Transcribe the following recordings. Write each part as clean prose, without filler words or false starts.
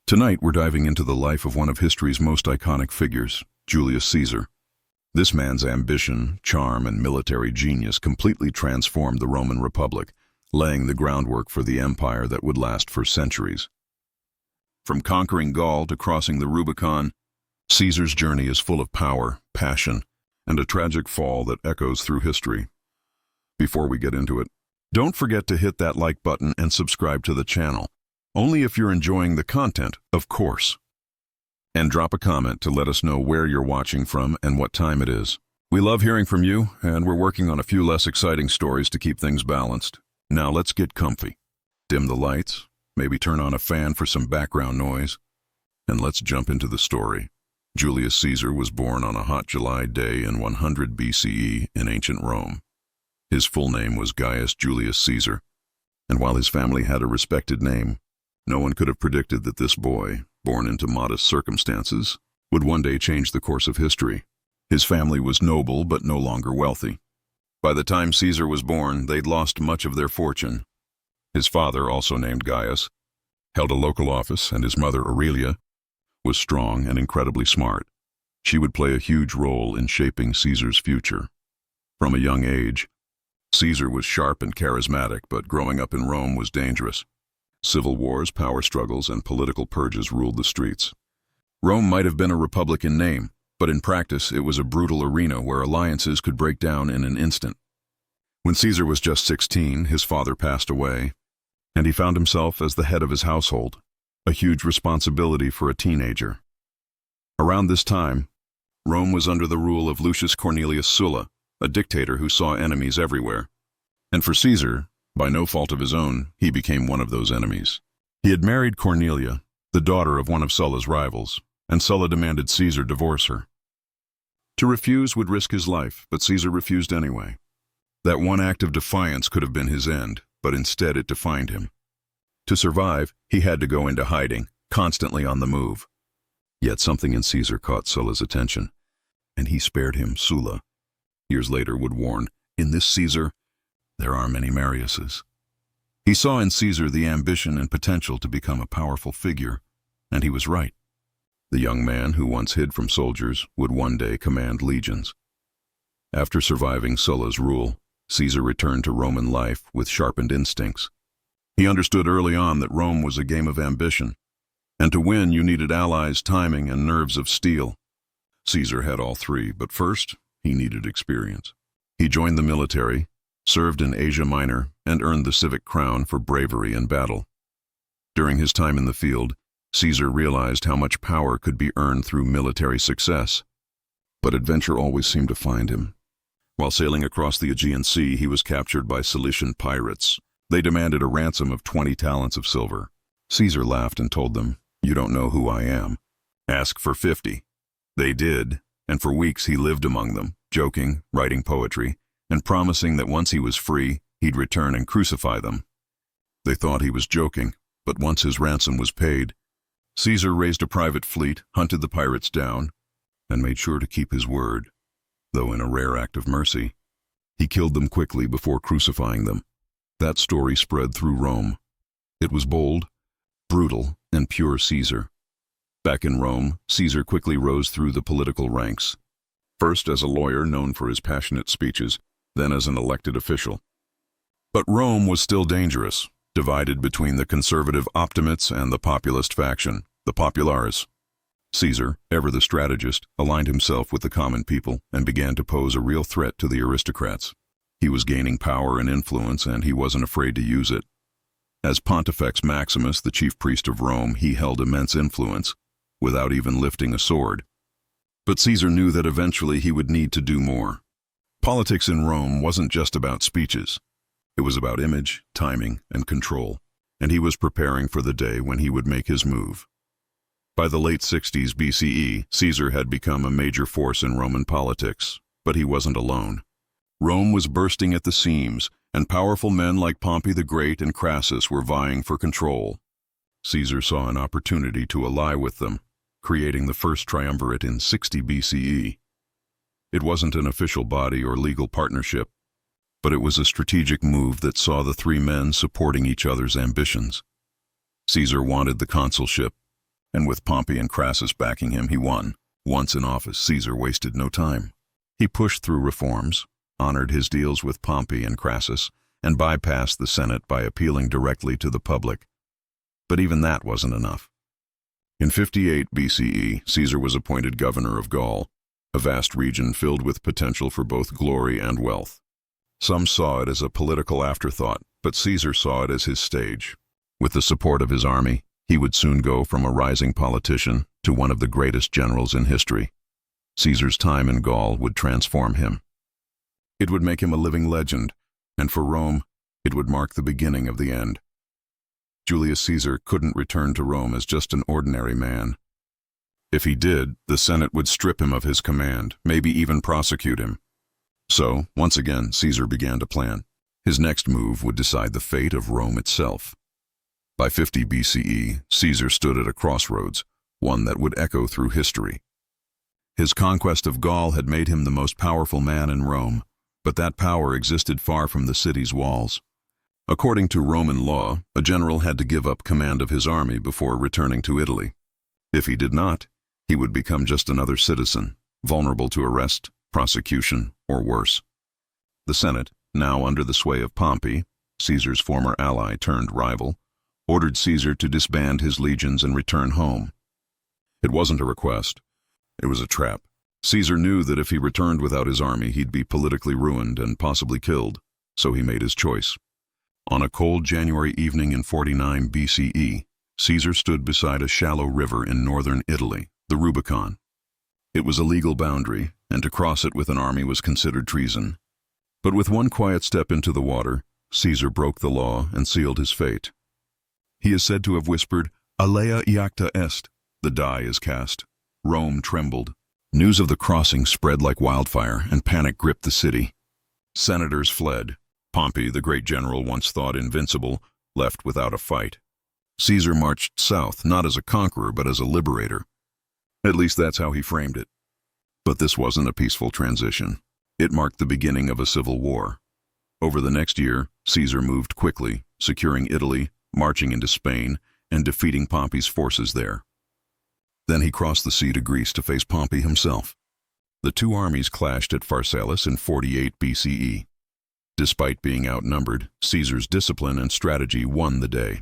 Tonight, we're diving into the life of one of history's most iconic figures, Julius Caesar. This man's ambition, charm, and military genius completely transformed the Roman Republic, laying the groundwork for the empire that would last for centuries. From conquering Gaul to crossing the Rubicon, Caesar's journey is full of power, passion, and a tragic fall that echoes through history. Before we get into it, don't forget to hit that like button and subscribe to the channel. Only if you're enjoying the content, of course. And drop a comment to let us know where you're watching from and what time it is. We love hearing from you, and we're working on a few less exciting stories to keep things balanced. Now let's get comfy. Dim the lights, maybe turn on a fan for some background noise, and let's jump into the story. Julius Caesar was born on a hot July day in 100 BCE in ancient Rome. His full name was Gaius Julius Caesar, and while his family had a respected name, no one could have predicted that this boy, born into modest circumstances, would one day change the course of history. His family was noble but no longer wealthy. By the time Caesar was born, they'd lost much of their fortune. His father, also named Gaius, held a local office, and his mother, Aurelia, was strong and incredibly smart. She would play a huge role in shaping Caesar's future. From a young age, Caesar was sharp and charismatic, but growing up in Rome was dangerous. Civil wars, power struggles, and political purges ruled the streets. Rome might have been a republic in name, but in practice it was a brutal arena where alliances could break down in an instant. When Caesar was just 16, his father passed away, and he found himself as the head of his household, a huge responsibility for a teenager. Around this time, Rome was under the rule of Lucius Cornelius Sulla, a dictator who saw enemies everywhere. And for Caesar, by no fault of his own, he became one of those enemies. He had married Cornelia, the daughter of one of Sulla's rivals, and Sulla demanded Caesar divorce her. To refuse would risk his life, but Caesar refused anyway. That one act of defiance could have been his end, but instead it defined him. To survive, he had to go into hiding, constantly on the move. Yet something in Caesar caught Sulla's attention, and he spared him. Sulla, years later, would warn, "In this Caesar, there are many Mariuses." He saw in Caesar the ambition and potential to become a powerful figure, and he was right. The young man who once hid from soldiers would one day command legions. After surviving Sulla's rule, Caesar returned to Roman life with sharpened instincts. He understood early on that Rome was a game of ambition, and to win you needed allies, timing, and nerves of steel. Caesar had all three, but first, he needed experience. He joined the military, served in Asia Minor, and earned the civic crown for bravery in battle. During his time in the field, Caesar realized how much power could be earned through military success. But adventure always seemed to find him. While sailing across the Aegean Sea, he was captured by Cilician pirates. They demanded a ransom of 20 talents of silver. Caesar laughed and told them, "You don't know who I am. Ask for 50. They did, and for weeks he lived among them, joking, writing poetry, and promising that once he was free, he'd return and crucify them. They thought he was joking, but once his ransom was paid, Caesar raised a private fleet, hunted the pirates down, and made sure to keep his word. Though in a rare act of mercy, he killed them quickly before crucifying them. That story spread through Rome. It was bold, brutal, and pure Caesar. Back in Rome, Caesar quickly rose through the political ranks. First as a lawyer known for his passionate speeches, then as an elected official. But Rome was still dangerous, divided between the conservative optimates and the populist faction, the populares. Caesar, ever the strategist, aligned himself with the common people and began to pose a real threat to the aristocrats. He was gaining power and influence, and he wasn't afraid to use it. As Pontifex Maximus, the chief priest of Rome, he held immense influence, without even lifting a sword. But Caesar knew that eventually he would need to do more. Politics in Rome wasn't just about speeches. It was about image, timing, and control, and he was preparing for the day when he would make his move. By the late 60s BCE, Caesar had become a major force in Roman politics, but he wasn't alone. Rome was bursting at the seams, and powerful men like Pompey the Great and Crassus were vying for control. Caesar saw an opportunity to ally with them, creating the first triumvirate in 60 BCE. It wasn't an official body or legal partnership, but it was a strategic move that saw the three men supporting each other's ambitions. Caesar wanted the consulship, and with Pompey and Crassus backing him, he won. Once in office, Caesar wasted no time. He pushed through reforms, honored his deals with Pompey and Crassus, and bypassed the Senate by appealing directly to the public. But even that wasn't enough. In 58 BCE, Caesar was appointed governor of Gaul, a vast region filled with potential for both glory and wealth. Some saw it as a political afterthought, but Caesar saw it as his stage. With the support of his army, he would soon go from a rising politician to one of the greatest generals in history. Caesar's time in Gaul would transform him. It would make him a living legend, and for Rome, it would mark the beginning of the end. Julius Caesar couldn't return to Rome as just an ordinary man. If he did, the Senate would strip him of his command, maybe even prosecute him. So, once again, Caesar began to plan. His next move would decide the fate of Rome itself. By 50 BCE, Caesar stood at a crossroads, one that would echo through history. His conquest of Gaul had made him the most powerful man in Rome, but that power existed far from the city's walls. According to Roman law, a general had to give up command of his army before returning to Italy. If he did not, he would become just another citizen, vulnerable to arrest, prosecution, or worse. The Senate, now under the sway of Pompey, Caesar's former ally turned rival, ordered Caesar to disband his legions and return home. It wasn't a request. It was a trap. Caesar knew that if he returned without his army, he'd be politically ruined and possibly killed, so he made his choice. On a cold January evening in 49 BCE, Caesar stood beside a shallow river in northern Italy, the Rubicon. It was a legal boundary, and to cross it with an army was considered treason. But with one quiet step into the water, Caesar broke the law and sealed his fate. He is said to have whispered, "Alea iacta est," the die is cast. Rome trembled. News of the crossing spread like wildfire, and panic gripped the city. Senators fled. Pompey, the great general once thought invincible, left without a fight. Caesar marched south, not as a conqueror, but as a liberator. At least that's how he framed it. But this wasn't a peaceful transition. It marked the beginning of a civil war. Over the next year, Caesar moved quickly, securing Italy, marching into Spain, and defeating Pompey's forces there. Then he crossed the sea to Greece to face Pompey himself. The two armies clashed at Pharsalus in 48 BCE. Despite being outnumbered, Caesar's discipline and strategy won the day.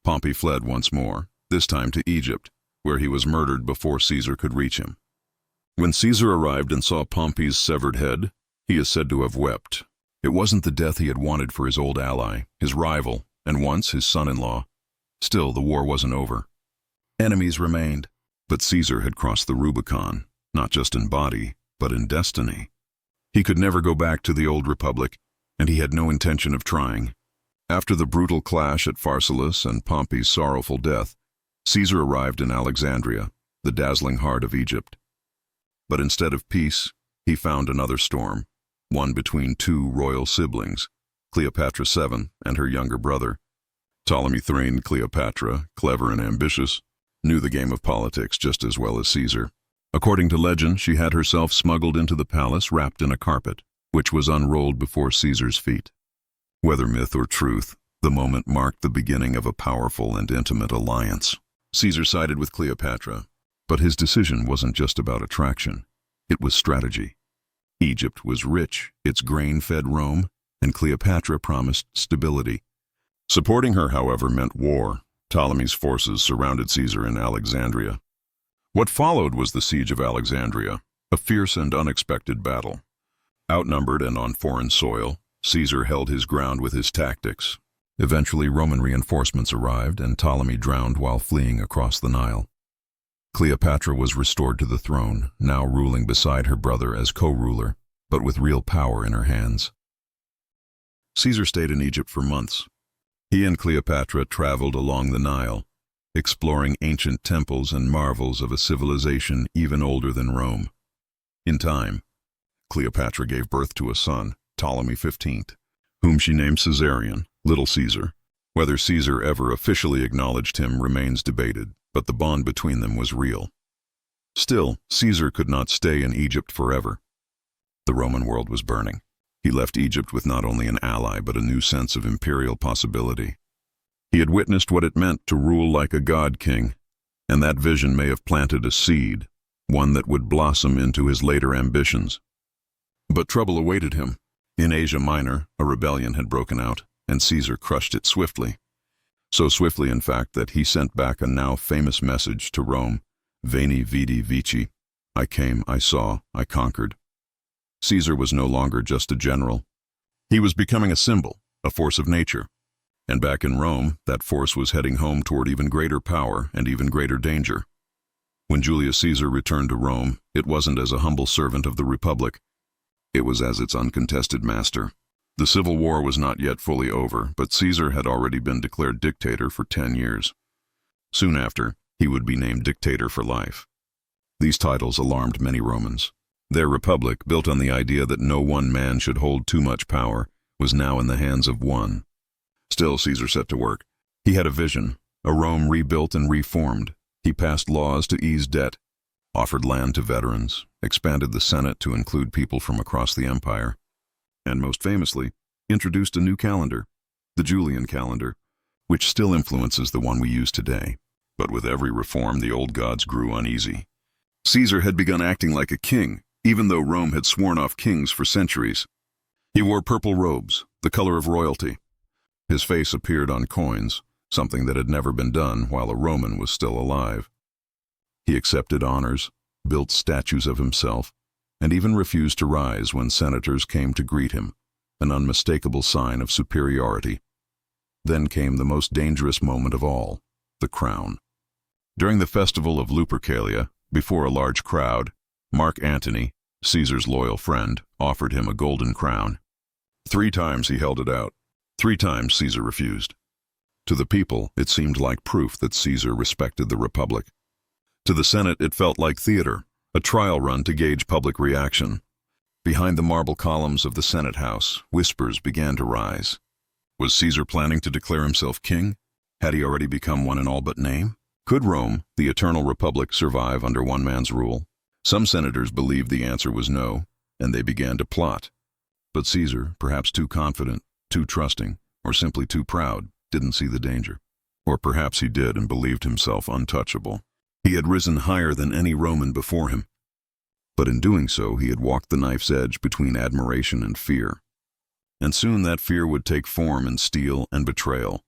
Pompey fled once more, this time to Egypt, where he was murdered before Caesar could reach him. When Caesar arrived and saw Pompey's severed head, he is said to have wept. It wasn't the death he had wanted for his old ally, his rival, and once his son-in-law. Still, the war wasn't over. Enemies remained, but Caesar had crossed the Rubicon, not just in body, but in destiny. He could never go back to the old republic, and he had no intention of trying. After the brutal clash at Pharsalus and Pompey's sorrowful death, Caesar arrived in Alexandria, the dazzling heart of Egypt. But instead of peace, he found another storm, one between two royal siblings, Cleopatra VII and her younger brother. Ptolemy III, Cleopatra, clever and ambitious, knew the game of politics just as well as Caesar. According to legend, she had herself smuggled into the palace wrapped in a carpet, which was unrolled before Caesar's feet. Whether myth or truth, the moment marked the beginning of a powerful and intimate alliance. Caesar sided with Cleopatra, but his decision wasn't just about attraction. It was strategy. Egypt was rich, its grain fed Rome, and Cleopatra promised stability. Supporting her, however, meant war. Ptolemy's forces surrounded Caesar in Alexandria. What followed was the siege of Alexandria, a fierce and unexpected battle. Outnumbered and on foreign soil, Caesar held his ground with his tactics. Eventually, Roman reinforcements arrived, and Ptolemy drowned while fleeing across the Nile. Cleopatra was restored to the throne, now ruling beside her brother as co-ruler, but with real power in her hands. Caesar stayed in Egypt for months. He and Cleopatra traveled along the Nile, exploring ancient temples and marvels of a civilization even older than Rome. In time, Cleopatra gave birth to a son, Ptolemy XV, whom she named Caesarion, Little Caesar. Whether Caesar ever officially acknowledged him remains debated, but the bond between them was real. Still, Caesar could not stay in Egypt forever. The Roman world was burning. He left Egypt with not only an ally but a new sense of imperial possibility. He had witnessed what it meant to rule like a god king, And that vision may have planted a seed, one that would blossom into his later ambitions. But trouble awaited him. In Asia Minor, a rebellion had broken out, and Caesar crushed it swiftly. So swiftly, in fact, that he sent back a now famous message to Rome, Veni, Vidi, Vici. I came, I saw, I conquered. Caesar was no longer just a general. He was becoming a symbol, a force of nature. And back in Rome, that force was heading home toward even greater power and even greater danger. When Julius Caesar returned to Rome, it wasn't as a humble servant of the Republic. It was as its uncontested master. The Civil War was not yet fully over, but Caesar had already been declared dictator for 10 years. Soon after, he would be named dictator for life. These titles alarmed many Romans. Their republic, built on the idea that no one man should hold too much power, was now in the hands of one. Still, Caesar set to work. He had a vision, a Rome rebuilt and reformed. He passed laws to ease debt, offered land to veterans, expanded the Senate to include people from across the empire, and most famously, introduced a new calendar, the Julian calendar, which still influences the one we use today. But with every reform, the old gods grew uneasy. Caesar had begun acting like a king, even though Rome had sworn off kings for centuries. He wore purple robes, the color of royalty. His face appeared on coins, something that had never been done while a Roman was still alive. He accepted honors, built statues of himself, and even refused to rise when senators came to greet him, an unmistakable sign of superiority. Then came the most dangerous moment of all, the crown. During the festival of Lupercalia, before a large crowd, Mark Antony, Caesar's loyal friend, offered him a golden crown. 3 times he held it out. 3 times Caesar refused. To the people, it seemed like proof that Caesar respected the Republic. To the Senate, it felt like theater, a trial run to gauge public reaction. Behind the marble columns of the Senate House, whispers began to rise. Was Caesar planning to declare himself king? Had he already become one in all but name? Could Rome, the eternal republic, survive under one man's rule? Some senators believed the answer was no, and they began to plot. But Caesar, perhaps too confident, too trusting, or simply too proud, didn't see the danger. Or perhaps he did and believed himself untouchable. He had risen higher than any Roman before him. But in doing so, he had walked the knife's edge between admiration and fear. And soon that fear would take form in steel and betrayal.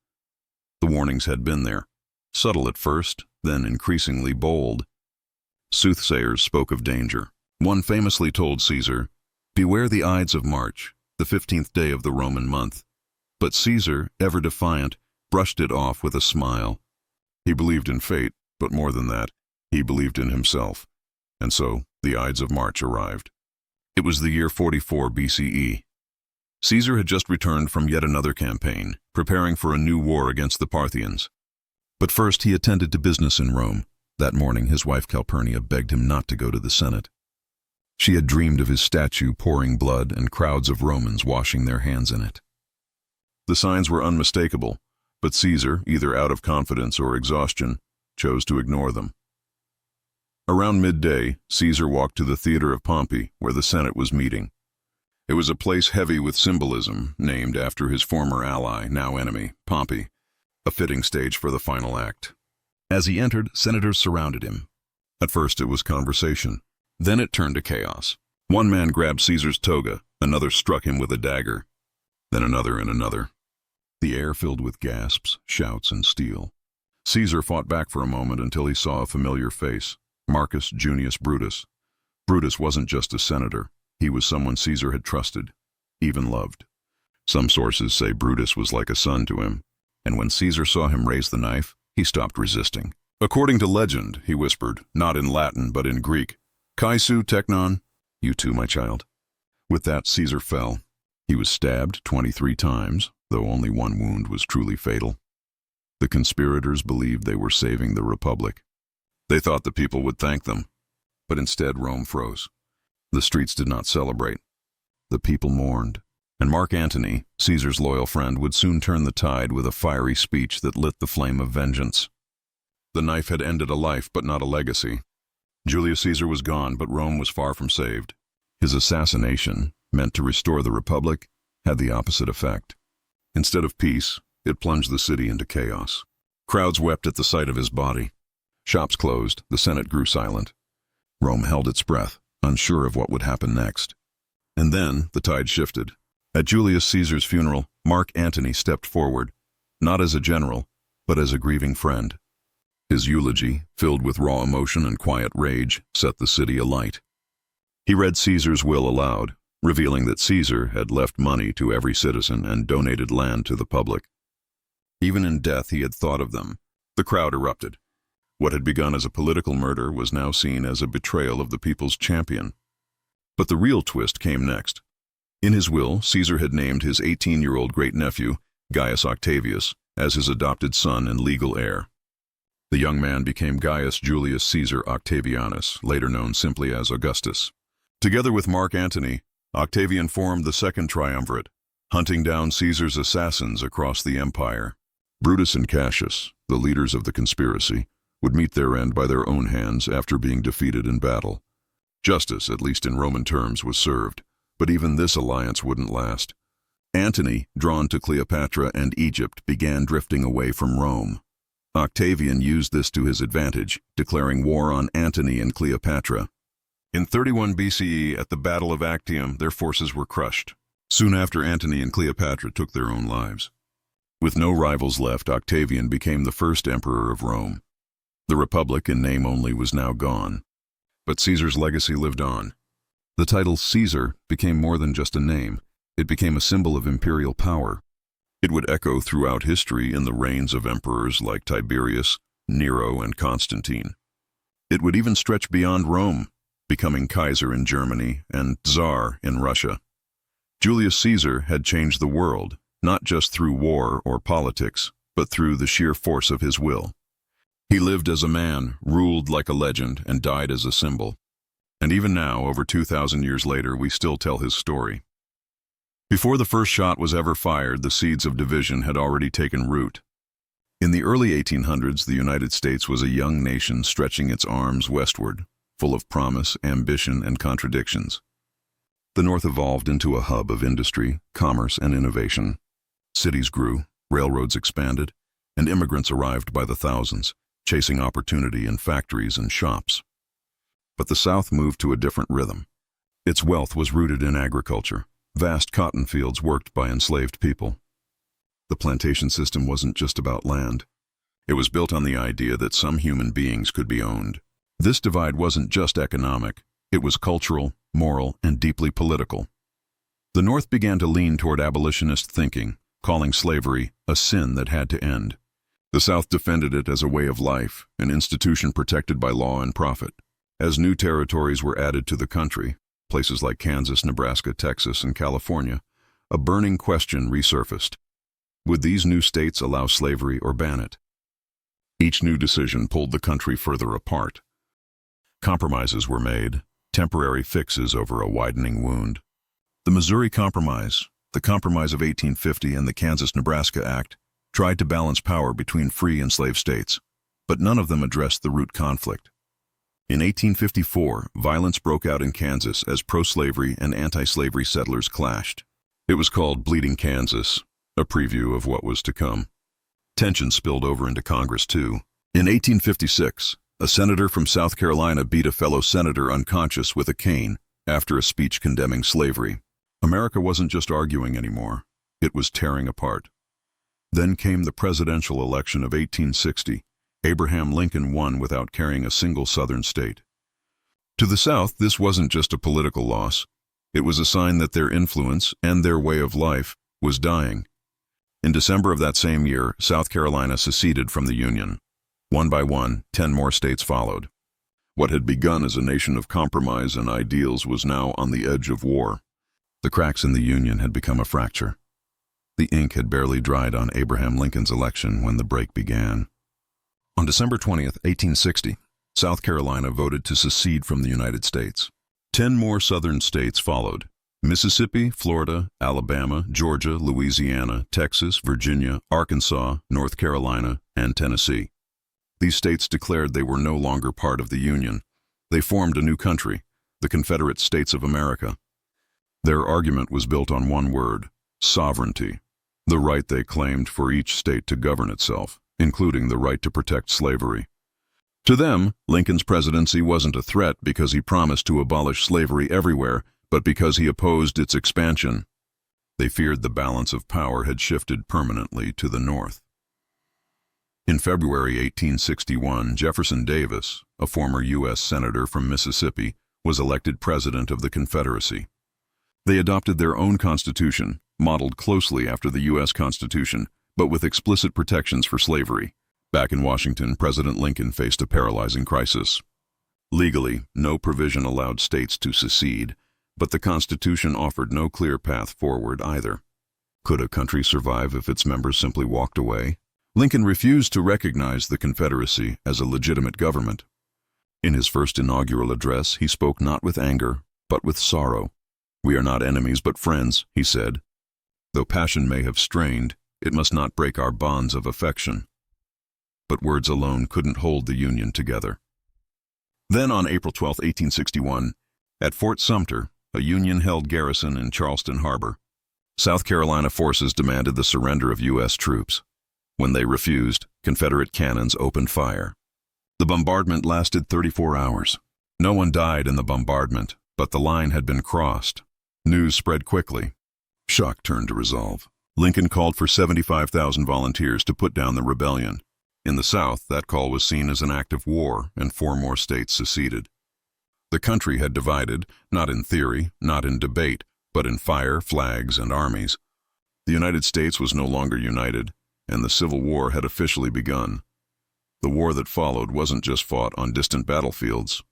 The warnings had been there, subtle at first, then increasingly bold. Soothsayers spoke of danger. One famously told Caesar, "Beware the Ides of March, the 15th day of the Roman month." But Caesar, ever defiant, brushed it off with a smile. He believed in fate, but more than that, he believed in himself. And so, the Ides of March arrived. It was the year 44 BCE. Caesar had just returned from yet another campaign, preparing for a new war against the Parthians. But first he attended to business in Rome. That morning his wife Calpurnia begged him not to go to the Senate. She had dreamed of his statue pouring blood and crowds of Romans washing their hands in it. The signs were unmistakable, but Caesar, either out of confidence or exhaustion, chose to ignore them. Around midday, Caesar walked to the theater of Pompey, where the Senate was meeting. It was a place heavy with symbolism, named after his former ally, now enemy, Pompey, a fitting stage for the final act. As he entered, senators surrounded him. At first it was conversation. Then it turned to chaos. One man grabbed Caesar's toga, another struck him with a dagger, then another and another. The air filled with gasps, shouts, and steel. Caesar fought back for a moment until he saw a familiar face, Marcus Junius Brutus. Brutus wasn't just a senator. He was someone Caesar had trusted, even loved. Some sources say Brutus was like a son to him, and when Caesar saw him raise the knife, he stopped resisting. "According to legend," he whispered, not in Latin but in Greek, "Kaisu teknon," you too, my child. With that, Caesar fell. He was stabbed 23 times, though only one wound was truly fatal. The conspirators believed they were saving the Republic. They thought the people would thank them, but instead Rome froze. The streets did not celebrate. The people mourned, and Mark Antony, Caesar's loyal friend, would soon turn the tide with a fiery speech that lit the flame of vengeance. The knife had ended a life, but not a legacy. Julius Caesar was gone, but Rome was far from saved. His assassination, meant to restore the Republic, had the opposite effect. Instead of peace, it plunged the city into chaos. Crowds wept at the sight of his body. Shops closed, the Senate grew silent. Rome held its breath, unsure of what would happen next. And then the tide shifted. At Julius Caesar's funeral, Mark Antony stepped forward, not as a general, but as a grieving friend. His eulogy, filled with raw emotion and quiet rage, set the city alight. He read Caesar's will aloud, revealing that Caesar had left money to every citizen and donated land to the public. Even in death he had thought of them. The crowd erupted. What had begun as a political murder was now seen as a betrayal of the people's champion. But the real twist came next. In his will, Caesar had named his 18-year-old great-nephew, Gaius Octavius, as his adopted son and legal heir. The young man became Gaius Julius Caesar Octavianus, later known simply as Augustus. Together with Mark Antony, Octavian formed the Second Triumvirate, hunting down Caesar's assassins across the empire. Brutus and Cassius, the leaders of the conspiracy, would meet their end by their own hands after being defeated in battle. Justice, at least in Roman terms, was served, but even this alliance wouldn't last. Antony, drawn to Cleopatra and Egypt, began drifting away from Rome. Octavian used this to his advantage, declaring war on Antony and Cleopatra. In 31 BCE, at the Battle of Actium, their forces were crushed. Soon after, Antony and Cleopatra took their own lives. With no rivals left, Octavian became the first emperor of Rome. The Republic, in name only, was now gone. But Caesar's legacy lived on. The title Caesar became more than just a name. It became a symbol of imperial power. It would echo throughout history in the reigns of emperors like Tiberius, Nero, and Constantine. It would even stretch beyond Rome, becoming Kaiser in Germany and Tsar in Russia. Julius Caesar had changed the world, not just through war or politics, but through the sheer force of his will. He lived as a man, ruled like a legend, and died as a symbol. And even now, over 2,000 years later, we still tell his story. Before the first shot was ever fired, the seeds of division had already taken root. In the early 1800s, the United States was a young nation stretching its arms westward, full of promise, ambition, and contradictions. The North evolved into a hub of industry, commerce, and innovation. Cities grew, railroads expanded, and immigrants arrived by the thousands, chasing opportunity in factories and shops. But the South moved to a different rhythm. Its wealth was rooted in agriculture, vast cotton fields worked by enslaved people. The plantation system wasn't just about land. It was built on the idea that some human beings could be owned. This divide wasn't just economic, it was cultural, moral, and deeply political. The North began to lean toward abolitionist thinking, calling slavery a sin that had to end. The South defended it as a way of life, an institution protected by law and profit. As new territories were added to the country, places like Kansas, Nebraska, Texas, and California, a burning question resurfaced. Would these new states allow slavery or ban it? Each new decision pulled the country further apart. Compromises were made, temporary fixes over a widening wound. The Missouri Compromise, the Compromise of 1850, and the Kansas-Nebraska Act tried to balance power between free and slave states, but none of them addressed the root conflict. In 1854, violence broke out in Kansas as pro-slavery and anti-slavery settlers clashed. It was called Bleeding Kansas, a preview of what was to come. Tension spilled over into Congress, too. In 1856, a senator from South Carolina beat a fellow senator unconscious with a cane after a speech condemning slavery. America wasn't just arguing anymore. It was tearing apart. Then came the presidential election of 1860. Abraham Lincoln won without carrying a single Southern state. To the South, this wasn't just a political loss. It was a sign that their influence and their way of life was dying. In December of that same year, South Carolina seceded from the Union. One by one, 10 more states followed. What had begun as a nation of compromise and ideals was now on the edge of war. The cracks in the Union had become a fracture. The ink had barely dried on Abraham Lincoln's election when the break began. On December 20th, 1860, South Carolina voted to secede from the United States. 10 more southern states followed: Mississippi, Florida, Alabama, Georgia, Louisiana, Texas, Virginia, Arkansas, North Carolina, and Tennessee. These states declared they were no longer part of the Union. They formed a new country, the Confederate States of America. Their argument was built on one word: sovereignty, the right they claimed for each state to govern itself, including the right to protect slavery. To them, Lincoln's presidency wasn't a threat because he promised to abolish slavery everywhere, but because he opposed its expansion. They feared the balance of power had shifted permanently to the North. In February 1861, Jefferson Davis, a former U.S. Senator from Mississippi, was elected President of the Confederacy. They adopted their own constitution, modeled closely after the U.S. Constitution, but with explicit protections for slavery. Back in Washington, President Lincoln faced a paralyzing crisis. Legally, no provision allowed states to secede, but the Constitution offered no clear path forward either. Could a country survive if its members simply walked away? Lincoln refused to recognize the Confederacy as a legitimate government. In his first inaugural address, he spoke not with anger, but with sorrow. "We are not enemies but friends," he said. "Though passion may have strained, it must not break our bonds of affection." But words alone couldn't hold the Union together. Then on April 12, 1861, at Fort Sumter, a Union-held garrison in Charleston Harbor, South Carolina forces demanded the surrender of U.S. troops. When they refused, Confederate cannons opened fire. The bombardment lasted 34 hours. No one died in the bombardment, but the line had been crossed. News spread quickly. Shock turned to resolve. Lincoln called for 75,000 volunteers to put down the rebellion. In the South, that call was seen as an act of war, and 4 more states seceded. The country had divided, not in theory, not in debate, but in fire, flags, and armies. The United States was no longer united, and the Civil War had officially begun. The war that followed wasn't just fought on distant battlefields.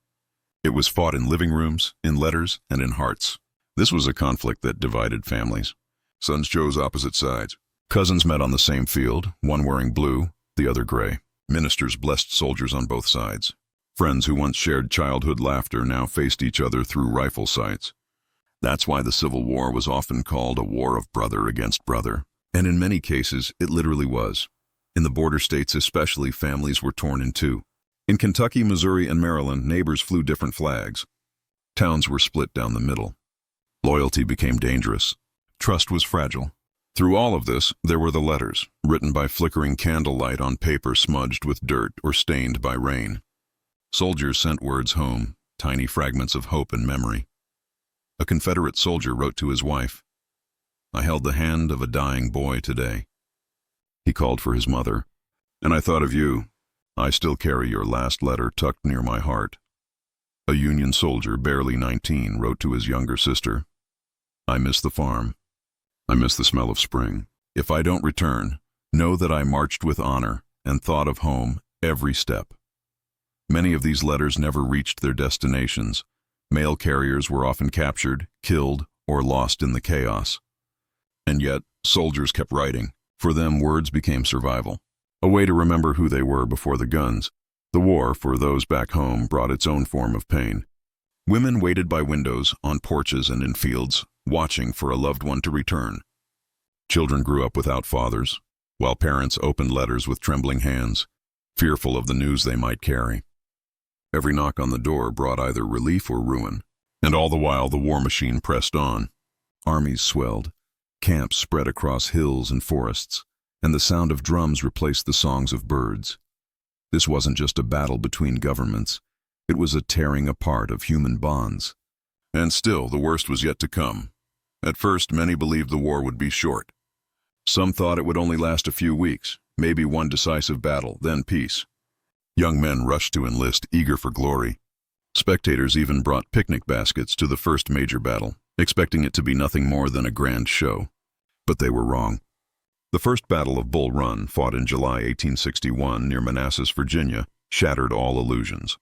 It was fought in living rooms, in letters, and in hearts. This was a conflict that divided families. Sons chose opposite sides. Cousins met on the same field, one wearing blue, the other gray. Ministers blessed soldiers on both sides. Friends who once shared childhood laughter now faced each other through rifle sights. That's why the Civil War was often called a war of brother against brother. And in many cases, it literally was. In the border states especially, families were torn in two. In Kentucky, Missouri, and Maryland, neighbors flew different flags. Towns were split down the middle. Loyalty became dangerous. Trust was fragile. Through all of this, there were the letters, written by flickering candlelight on paper smudged with dirt or stained by rain. Soldiers sent words home, tiny fragments of hope and memory. A Confederate soldier wrote to his wife, "I held the hand of a dying boy today." He called for his mother, "And I thought of you. I still carry your last letter tucked near my heart." A Union soldier, barely 19, wrote to his younger sister, "I miss the farm. I miss the smell of spring. If I don't return, know that I marched with honor and thought of home every step." Many of these letters never reached their destinations. Mail carriers were often captured, killed, or lost in the chaos. And yet, soldiers kept writing. For them, words became survival, a way to remember who they were before the guns. The war, for those back home, brought its own form of pain. Women waited by windows, on porches, and in fields, watching for a loved one to return. Children grew up without fathers, while parents opened letters with trembling hands, fearful of the news they might carry. Every knock on the door brought either relief or ruin, and all the while the war machine pressed on. Armies swelled, camps spread across hills and forests, and the sound of drums replaced the songs of birds. This wasn't just a battle between governments, it was a tearing apart of human bonds. And still, the worst was yet to come. At first, many believed the war would be short. Some thought it would only last a few weeks, maybe one decisive battle, then peace. Young men rushed to enlist, eager for glory. Spectators even brought picnic baskets to the first major battle, expecting it to be nothing more than a grand show. But they were wrong. The First Battle of Bull Run, fought in July 1861 near Manassas, Virginia, shattered all illusions.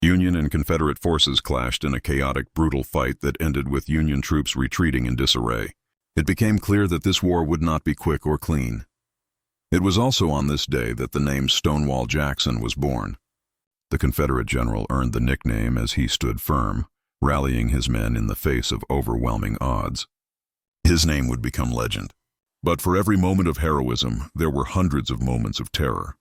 Union and Confederate forces clashed in a chaotic, brutal fight that ended with Union troops retreating in disarray. It became clear that this war would not be quick or clean. It was also on this day that the name Stonewall Jackson was born. The Confederate general earned the nickname as he stood firm, rallying his men in the face of overwhelming odds. His name would become legend. But for every moment of heroism, there were hundreds of moments of terror.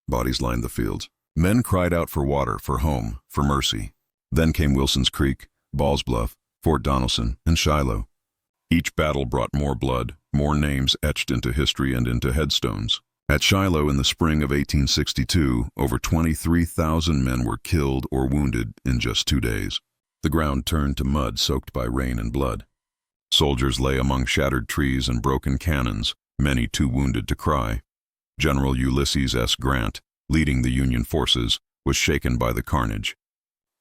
Bodies lined the fields. Men cried out for water, for home, for mercy. Then came Wilson's Creek, Ball's Bluff, Fort Donelson, and Shiloh. Each battle brought more blood, more names etched into history and into headstones. At Shiloh in the spring of 1862, over 23,000 men were killed or wounded in just 2 days. The ground turned to mud soaked by rain and blood. Soldiers lay among shattered trees and broken cannons, many too wounded to cry. General Ulysses S. Grant, leading the Union forces, was shaken by the carnage.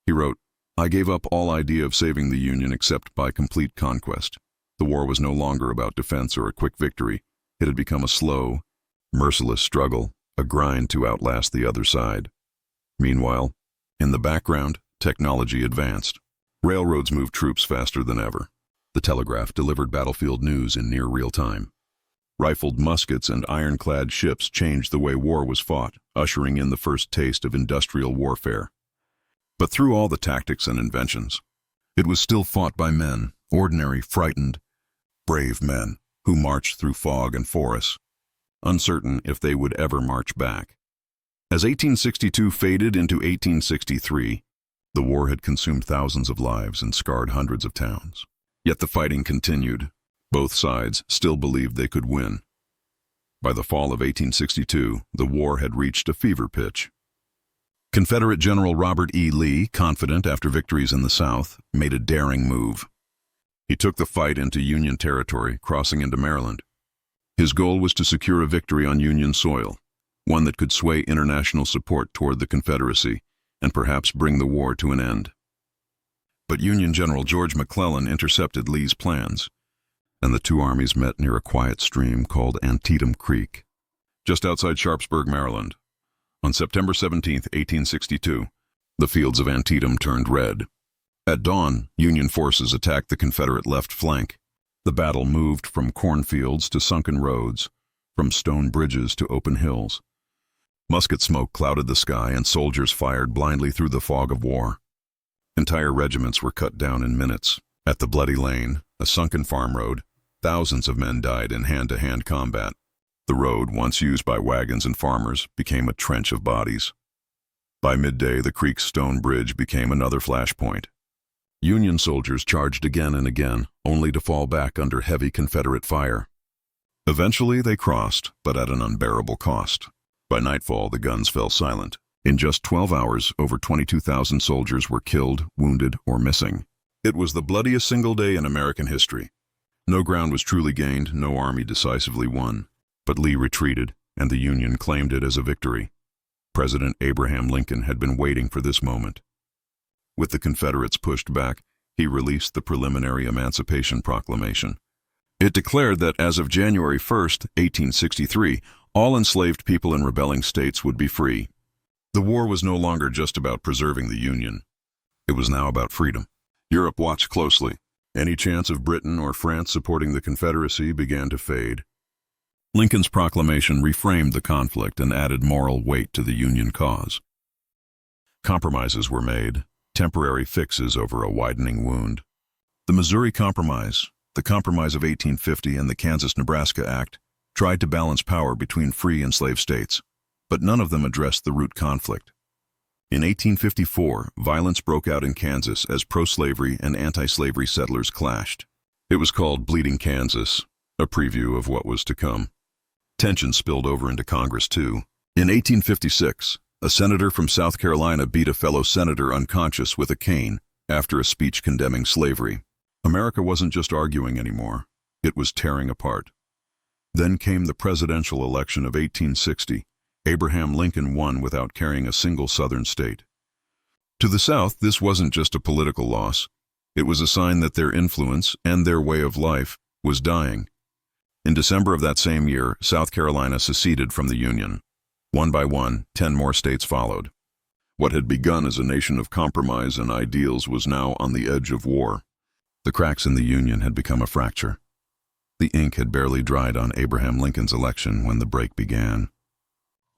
He wrote, "I gave up all idea of saving the Union except by complete conquest. The war was no longer about defense or a quick victory. It had become a slow, merciless struggle, a grind to outlast the other side." Meanwhile, in the background, technology advanced. Railroads moved troops faster than ever. The telegraph delivered battlefield news in near real time. Rifled muskets and ironclad ships changed the way war was fought, ushering in the first taste of industrial warfare. But through all the tactics and inventions, it was still fought by men, ordinary, frightened, brave men, who marched through fog and forests, uncertain if they would ever march back. As 1862 faded into 1863, the war had consumed thousands of lives and scarred hundreds of towns. Yet the fighting continued. Both sides still believed they could win. By the fall of 1862, the war had reached a fever pitch. Confederate General Robert E. Lee, confident after victories in the South, made a daring move. He took the fight into Union territory, crossing into Maryland. His goal was to secure a victory on Union soil, one that could sway international support toward the Confederacy and perhaps bring the war to an end. But Union General George McClellan intercepted Lee's plans, and the two armies met near a quiet stream called Antietam Creek, just outside Sharpsburg, Maryland. On September 17, 1862, the fields of Antietam turned red. At dawn, Union forces attacked the Confederate left flank. The battle moved from cornfields to sunken roads, from stone bridges to open hills. Musket smoke clouded the sky, and soldiers fired blindly through the fog of war. Entire regiments were cut down in minutes. At the Bloody Lane, a sunken farm road, thousands of men died in hand-to-hand combat. The road, once used by wagons and farmers, became a trench of bodies. By midday, the creek's stone bridge became another flashpoint. Union soldiers charged again and again, only to fall back under heavy Confederate fire. Eventually, they crossed, but at an unbearable cost. By nightfall, the guns fell silent. In just 12 hours, over 22,000 soldiers were killed, wounded, or missing. It was the bloodiest single day in American history. No ground was truly gained, no army decisively won. But Lee retreated, and the Union claimed it as a victory. President Abraham Lincoln had been waiting for this moment. With the Confederates pushed back, he released the preliminary Emancipation Proclamation. It declared that as of January 1, 1863, all enslaved people in rebelling states would be free. The war was no longer just about preserving the Union. It was now about freedom. Europe watched closely. Any chance of Britain or France supporting the Confederacy began to fade. Lincoln's proclamation reframed the conflict and added moral weight to the Union cause. Compromises were made, temporary fixes over a widening wound. The Missouri Compromise, the Compromise of 1850, and the Kansas-Nebraska Act tried to balance power between free and slave states, but none of them addressed the root conflict. In 1854, violence broke out in Kansas as pro-slavery and anti-slavery settlers clashed. It was called Bleeding Kansas, a preview of what was to come. Tension spilled over into Congress, too. In 1856, a senator from South Carolina beat a fellow senator unconscious with a cane after a speech condemning slavery. America wasn't just arguing anymore. It was tearing apart. Then came the presidential election of 1860. Abraham Lincoln won without carrying a single Southern state. To the South, this wasn't just a political loss. It was a sign that their influence and their way of life was dying. In December of that same year, South Carolina seceded from the Union. One by one, 10 more states followed. What had begun as a nation of compromise and ideals was now on the edge of war. The cracks in the Union had become a fracture. The ink had barely dried on Abraham Lincoln's election when the break began.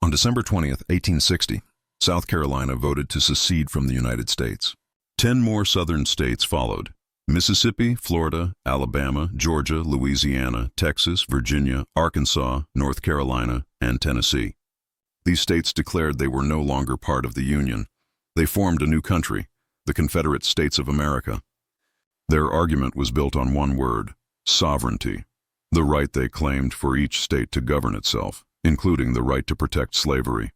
On December 20, 1860, South Carolina voted to secede from the United States. 10 more southern states followed: Mississippi, Florida, Alabama, Georgia, Louisiana, Texas, Virginia, Arkansas, North Carolina, and Tennessee. These states declared they were no longer part of the Union. They formed a new country, the Confederate States of America. Their argument was built on one word: sovereignty, the right they claimed for each state to govern itself. including the right to protect slavery.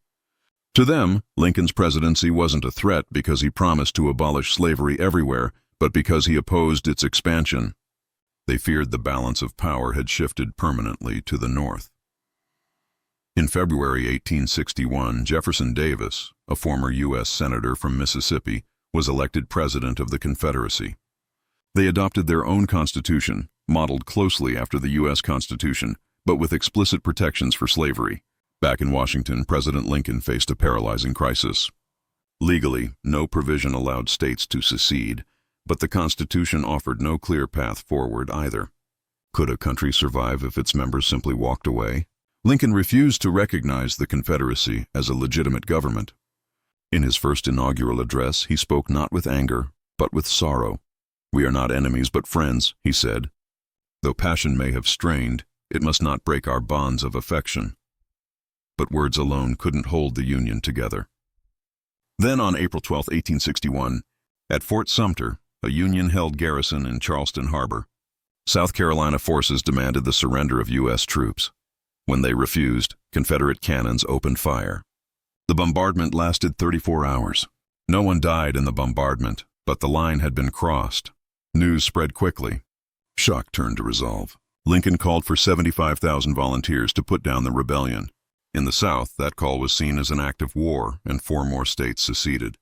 To them, Lincoln's presidency wasn't a threat because he promised to abolish slavery everywhere, but because he opposed its expansion. They feared the balance of power had shifted permanently to the North. In February 1861, Jefferson Davis, a former U.S. Senator from Mississippi, was elected President of the Confederacy. They adopted their own constitution, modeled closely after the U.S. Constitution, but with explicit protections for slavery. Back in Washington, President Lincoln faced a paralyzing crisis. Legally, no provision allowed states to secede, but the Constitution offered no clear path forward either. Could a country survive if its members simply walked away? Lincoln refused to recognize the Confederacy as a legitimate government. In his first inaugural address, he spoke not with anger, but with sorrow. "We are not enemies but friends," he said. "Though passion may have strained, it must not break our bonds of affection." But words alone couldn't hold the Union together. Then on April 12, 1861, at Fort Sumter, a Union-held garrison in Charleston Harbor, South Carolina forces demanded the surrender of U.S. troops. When they refused, Confederate cannons opened fire. The bombardment lasted 34 hours. No one died in the bombardment, but the line had been crossed. News spread quickly. Shock turned to resolve. Lincoln called for 75,000 volunteers to put down the rebellion. In the South, that call was seen as an act of war, and 4 more states seceded.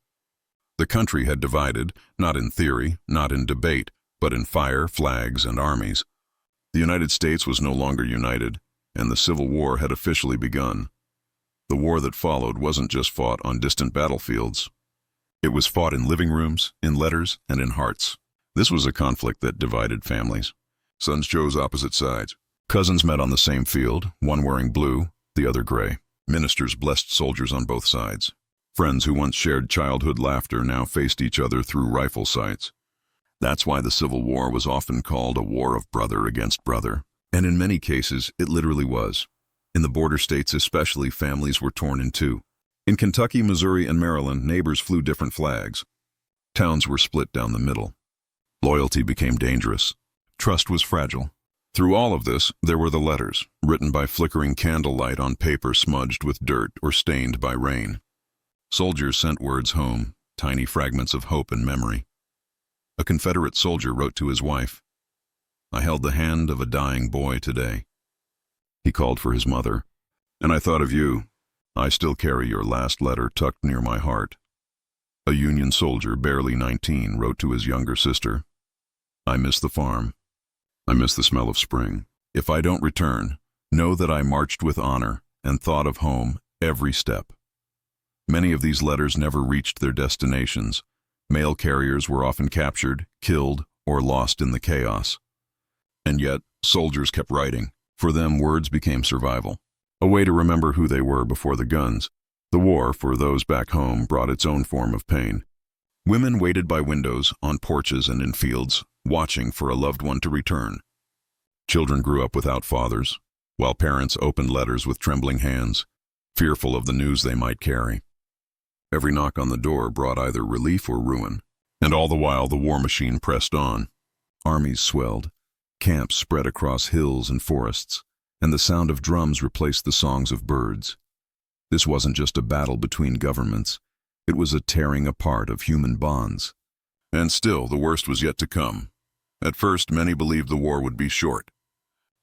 The country had divided, not in theory, not in debate, but in fire, flags, and armies. The United States was no longer united, and the Civil War had officially begun. The war that followed wasn't just fought on distant battlefields. It was fought in living rooms, in letters, and in hearts. This was a conflict that divided families. Sons chose opposite sides. Cousins met on the same field, one wearing blue, the other gray. Ministers blessed soldiers on both sides. Friends who once shared childhood laughter now faced each other through rifle sights. That's why the Civil War was often called a war of brother against brother. And in many cases, it literally was. In the border states especially, families were torn in two. In Kentucky, Missouri, and Maryland, neighbors flew different flags. Towns were split down the middle. Loyalty became dangerous. Trust was fragile. Through all of this, there were the letters, written by flickering candlelight on paper smudged with dirt or stained by rain. Soldiers sent words home, tiny fragments of hope and memory. A Confederate soldier wrote to his wife, "I held the hand of a dying boy today." He called for his mother, "And I thought of you. I still carry your last letter tucked near my heart." A Union soldier, barely 19, wrote to his younger sister, "I miss the farm. I miss the smell of spring. If I don't return, know that I marched with honor and thought of home every step." Many of these letters never reached their destinations. Mail carriers were often captured, killed, or lost in the chaos. And yet, soldiers kept writing. For them, words became survival, a way to remember who they were before the guns. The war, for those back home, brought its own form of pain. Women waited by windows, on porches, and in fields, watching for a loved one to return. Children grew up without fathers, while parents opened letters with trembling hands, fearful of the news they might carry. Every knock on the door brought either relief or ruin, and all the while the war machine pressed on. Armies swelled, camps spread across hills and forests, and the sound of drums replaced the songs of birds. This wasn't just a battle between governments, it was a tearing apart of human bonds. And still, the worst was yet to come. At first, many believed the war would be short.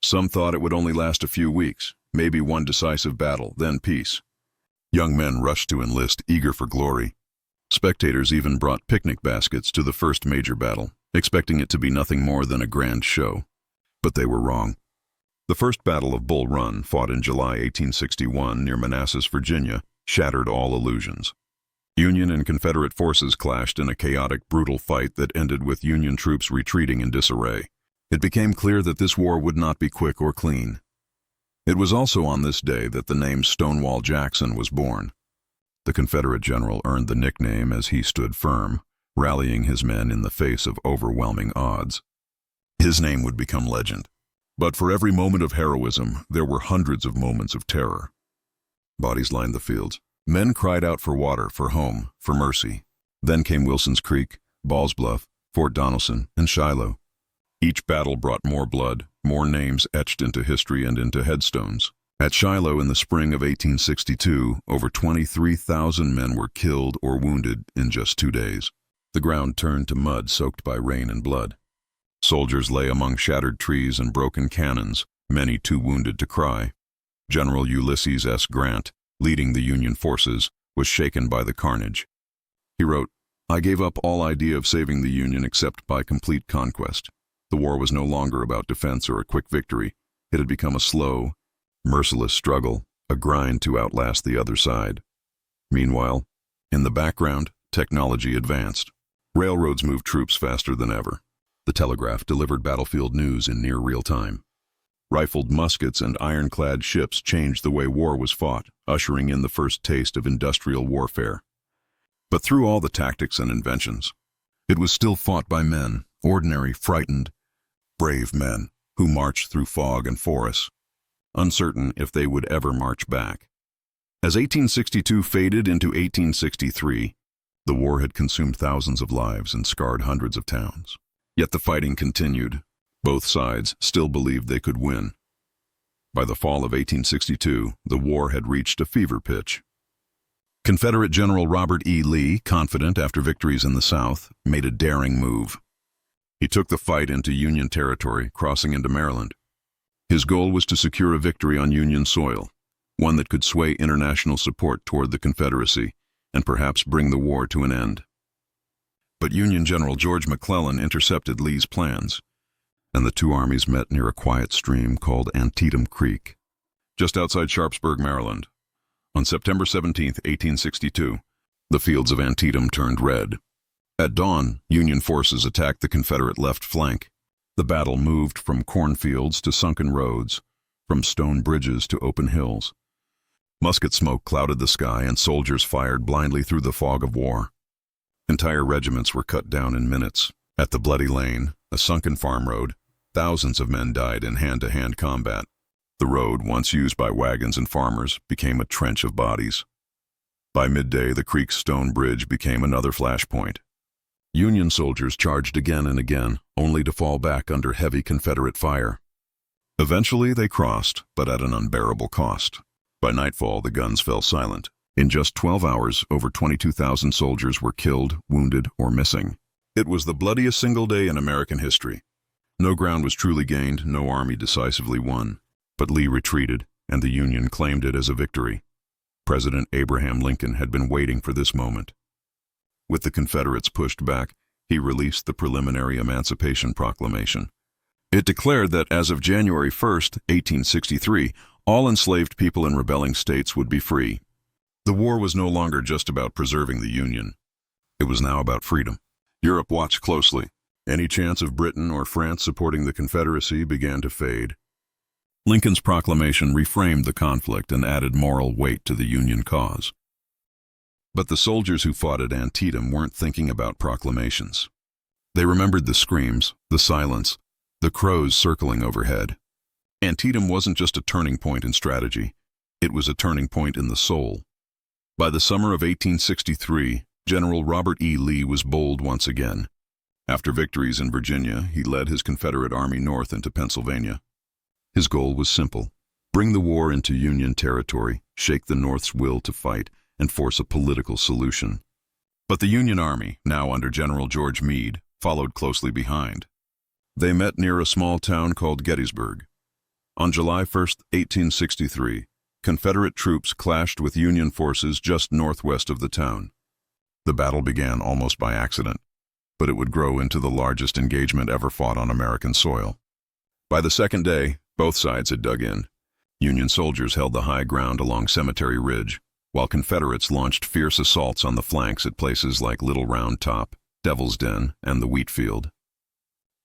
Some thought it would only last a few weeks, maybe one decisive battle, then peace. Young men rushed to enlist, eager for glory. Spectators even brought picnic baskets to the first major battle, expecting it to be nothing more than a grand show. But they were wrong. The First Battle of Bull Run, fought in July 1861 near Manassas, Virginia, shattered all illusions. Union and Confederate forces clashed in a chaotic, brutal fight that ended with Union troops retreating in disarray. It became clear that this war would not be quick or clean. It was also on this day that the name Stonewall Jackson was born. The Confederate general earned the nickname as he stood firm, rallying his men in the face of overwhelming odds. His name would become legend. But for every moment of heroism, there were hundreds of moments of terror. Bodies lined the fields. Men cried out for water, for home, for mercy. Then came Wilson's Creek, Ball's Bluff, Fort Donelson, and Shiloh. Each battle brought more blood, more names etched into history and into headstones. At Shiloh in the spring of 1862, over 23,000 men were killed or wounded in just 2 days. The ground turned to mud soaked by rain and blood. Soldiers lay among shattered trees and broken cannons, many too wounded to cry. General Ulysses S. Grant, leading the Union forces, was shaken by the carnage. He wrote, "I gave up all idea of saving the Union except by complete conquest. The war was no longer about defense or a quick victory. It had become a slow, merciless struggle, a grind to outlast the other side." Meanwhile, in the background, technology advanced. Railroads moved troops faster than ever. The telegraph delivered battlefield news in near real time. Rifled muskets and ironclad ships changed the way war was fought, ushering in the first taste of industrial warfare. But through all the tactics and inventions, it was still fought by men, ordinary, frightened, brave men who marched through fog and forests, uncertain if they would ever march back. As 1862 faded into 1863, the war had consumed thousands of lives and scarred hundreds of towns. Yet the fighting continued. Both sides still believed they could win. By the fall of 1862, the war had reached a fever pitch. Confederate General Robert E. Lee, confident after victories in the South, made a daring move. He took the fight into Union territory, crossing into Maryland. His goal was to secure a victory on Union soil, one that could sway international support toward the Confederacy and perhaps bring the war to an end. But Union General George McClellan intercepted Lee's plans, and the two armies met near a quiet stream called Antietam Creek, just outside Sharpsburg, Maryland. On September 17, 1862, the fields of Antietam turned red. At dawn, Union forces attacked the Confederate left flank. The battle moved from cornfields to sunken roads, from stone bridges to open hills. Musket smoke clouded the sky, and soldiers fired blindly through the fog of war. Entire regiments were cut down in minutes. At the Bloody Lane, a sunken farm road, thousands of men died in hand-to-hand combat. The road, once used by wagons and farmers, became a trench of bodies. By midday, the creek's stone bridge became another flashpoint. Union soldiers charged again and again, only to fall back under heavy Confederate fire. Eventually, they crossed, but at an unbearable cost. By nightfall, the guns fell silent. In just 12 hours, over 22,000 soldiers were killed, wounded, or missing. It was the bloodiest single day in American history. No ground was truly gained, no army decisively won. But Lee retreated, and the Union claimed it as a victory. President Abraham Lincoln had been waiting for this moment. With the Confederates pushed back, he released the preliminary Emancipation Proclamation. It declared that as of January 1, 1863, all enslaved people in rebelling states would be free. The war was no longer just about preserving the Union. It was now about freedom. Europe watched closely. Any chance of Britain or France supporting the Confederacy began to fade. Lincoln's proclamation reframed the conflict and added moral weight to the Union cause. But the soldiers who fought at Antietam weren't thinking about proclamations. They remembered the screams, the silence, the crows circling overhead. Antietam wasn't just a turning point in strategy. It was a turning point in the soul. By the summer of 1863, General Robert E. Lee was bold once again. After victories in Virginia, he led his Confederate army north into Pennsylvania. His goal was simple: bring the war into Union territory, shake the North's will to fight, and force a political solution. But the Union Army, now under General George Meade, followed closely behind. They met near a small town called Gettysburg. On July 1, 1863, Confederate troops clashed with Union forces just northwest of the town. The battle began almost by accident, but it would grow into the largest engagement ever fought on American soil. By the second day, both sides had dug in. Union soldiers held the high ground along Cemetery Ridge, while Confederates launched fierce assaults on the flanks at places like Little Round Top, Devil's Den, and the Wheat Field.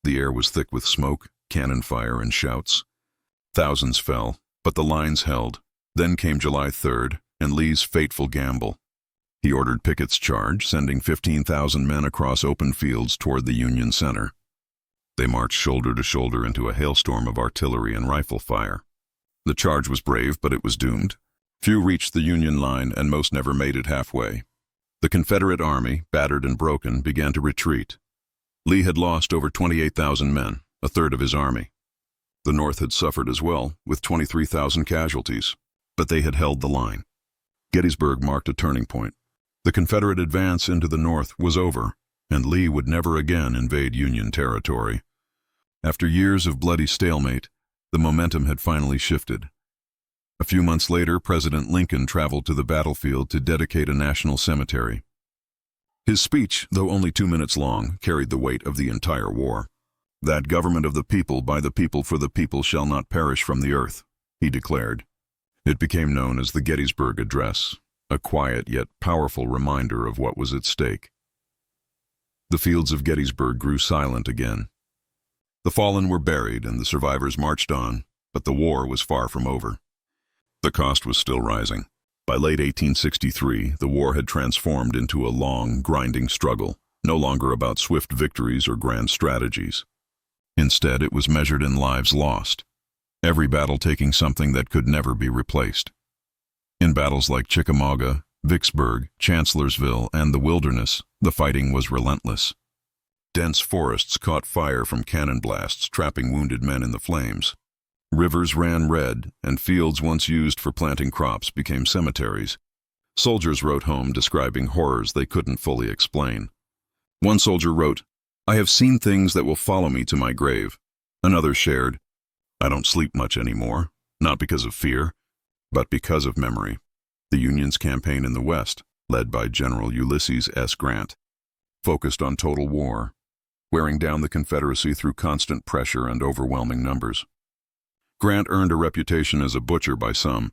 The air was thick with smoke, cannon fire, and shouts. Thousands fell, but the lines held. Then came July 3rd, and Lee's fateful gamble. He ordered Pickett's charge, sending 15,000 men across open fields toward the Union center. They marched shoulder to shoulder into a hailstorm of artillery and rifle fire. The charge was brave, but it was doomed. Few reached the Union line, and most never made it halfway. The Confederate army, battered and broken, began to retreat. Lee had lost over 28,000 men, a third of his army. The North had suffered as well, with 23,000 casualties, but they had held the line. Gettysburg marked a turning point. The Confederate advance into the North was over, and Lee would never again invade Union territory. After years of bloody stalemate, the momentum had finally shifted. A few months later, President Lincoln traveled to the battlefield to dedicate a national cemetery. His speech, though only 2 minutes long, carried the weight of the entire war. "That government of the people, by the people, for the people shall not perish from the earth," he declared. It became known as the Gettysburg Address, a quiet yet powerful reminder of what was at stake. The fields of Gettysburg grew silent again. The fallen were buried and the survivors marched on, but the war was far from over. The cost was still rising. By late 1863, the war had transformed into a long, grinding struggle, no longer about swift victories or grand strategies. Instead, it was measured in lives lost, every battle taking something that could never be replaced. In battles like Chickamauga, Vicksburg, Chancellorsville, and the Wilderness, the fighting was relentless. Dense forests caught fire from cannon blasts, trapping wounded men in the flames. Rivers ran red, and fields once used for planting crops became cemeteries. Soldiers wrote home describing horrors they couldn't fully explain. One soldier wrote, "I have seen things that will follow me to my grave." Another shared, "I don't sleep much anymore, not because of fear, but because of memory." The Union's campaign in the West, led by General Ulysses S. Grant, focused on total war, wearing down the Confederacy through constant pressure and overwhelming numbers. Grant earned a reputation as a butcher by some,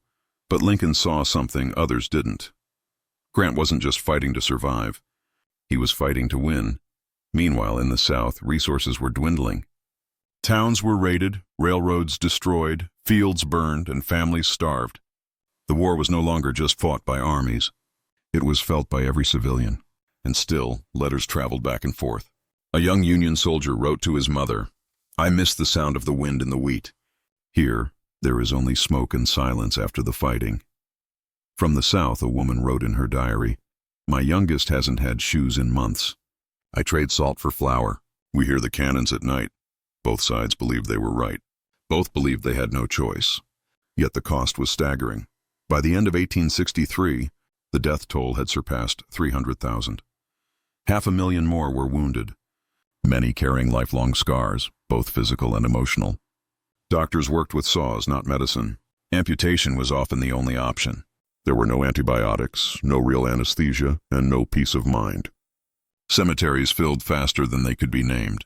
but Lincoln saw something others didn't. Grant wasn't just fighting to survive. He was fighting to win. Meanwhile, in the South, resources were dwindling. Towns were raided, railroads destroyed, fields burned, and families starved. The war was no longer just fought by armies. It was felt by every civilian. And still, letters traveled back and forth. A young Union soldier wrote to his mother, "I miss the sound of the wind in the wheat. Here, there is only smoke and silence after the fighting." From the South, a woman wrote in her diary, "My youngest hasn't had shoes in months. I trade salt for flour. We hear the cannons at night." Both sides believed they were right. Both believed they had no choice. Yet the cost was staggering. By the end of 1863, the death toll had surpassed 300,000. 500,000 more were wounded, many carrying lifelong scars, both physical and emotional. Doctors worked with saws, not medicine. Amputation was often the only option. There were no antibiotics, no real anesthesia, and no peace of mind. Cemeteries filled faster than they could be named.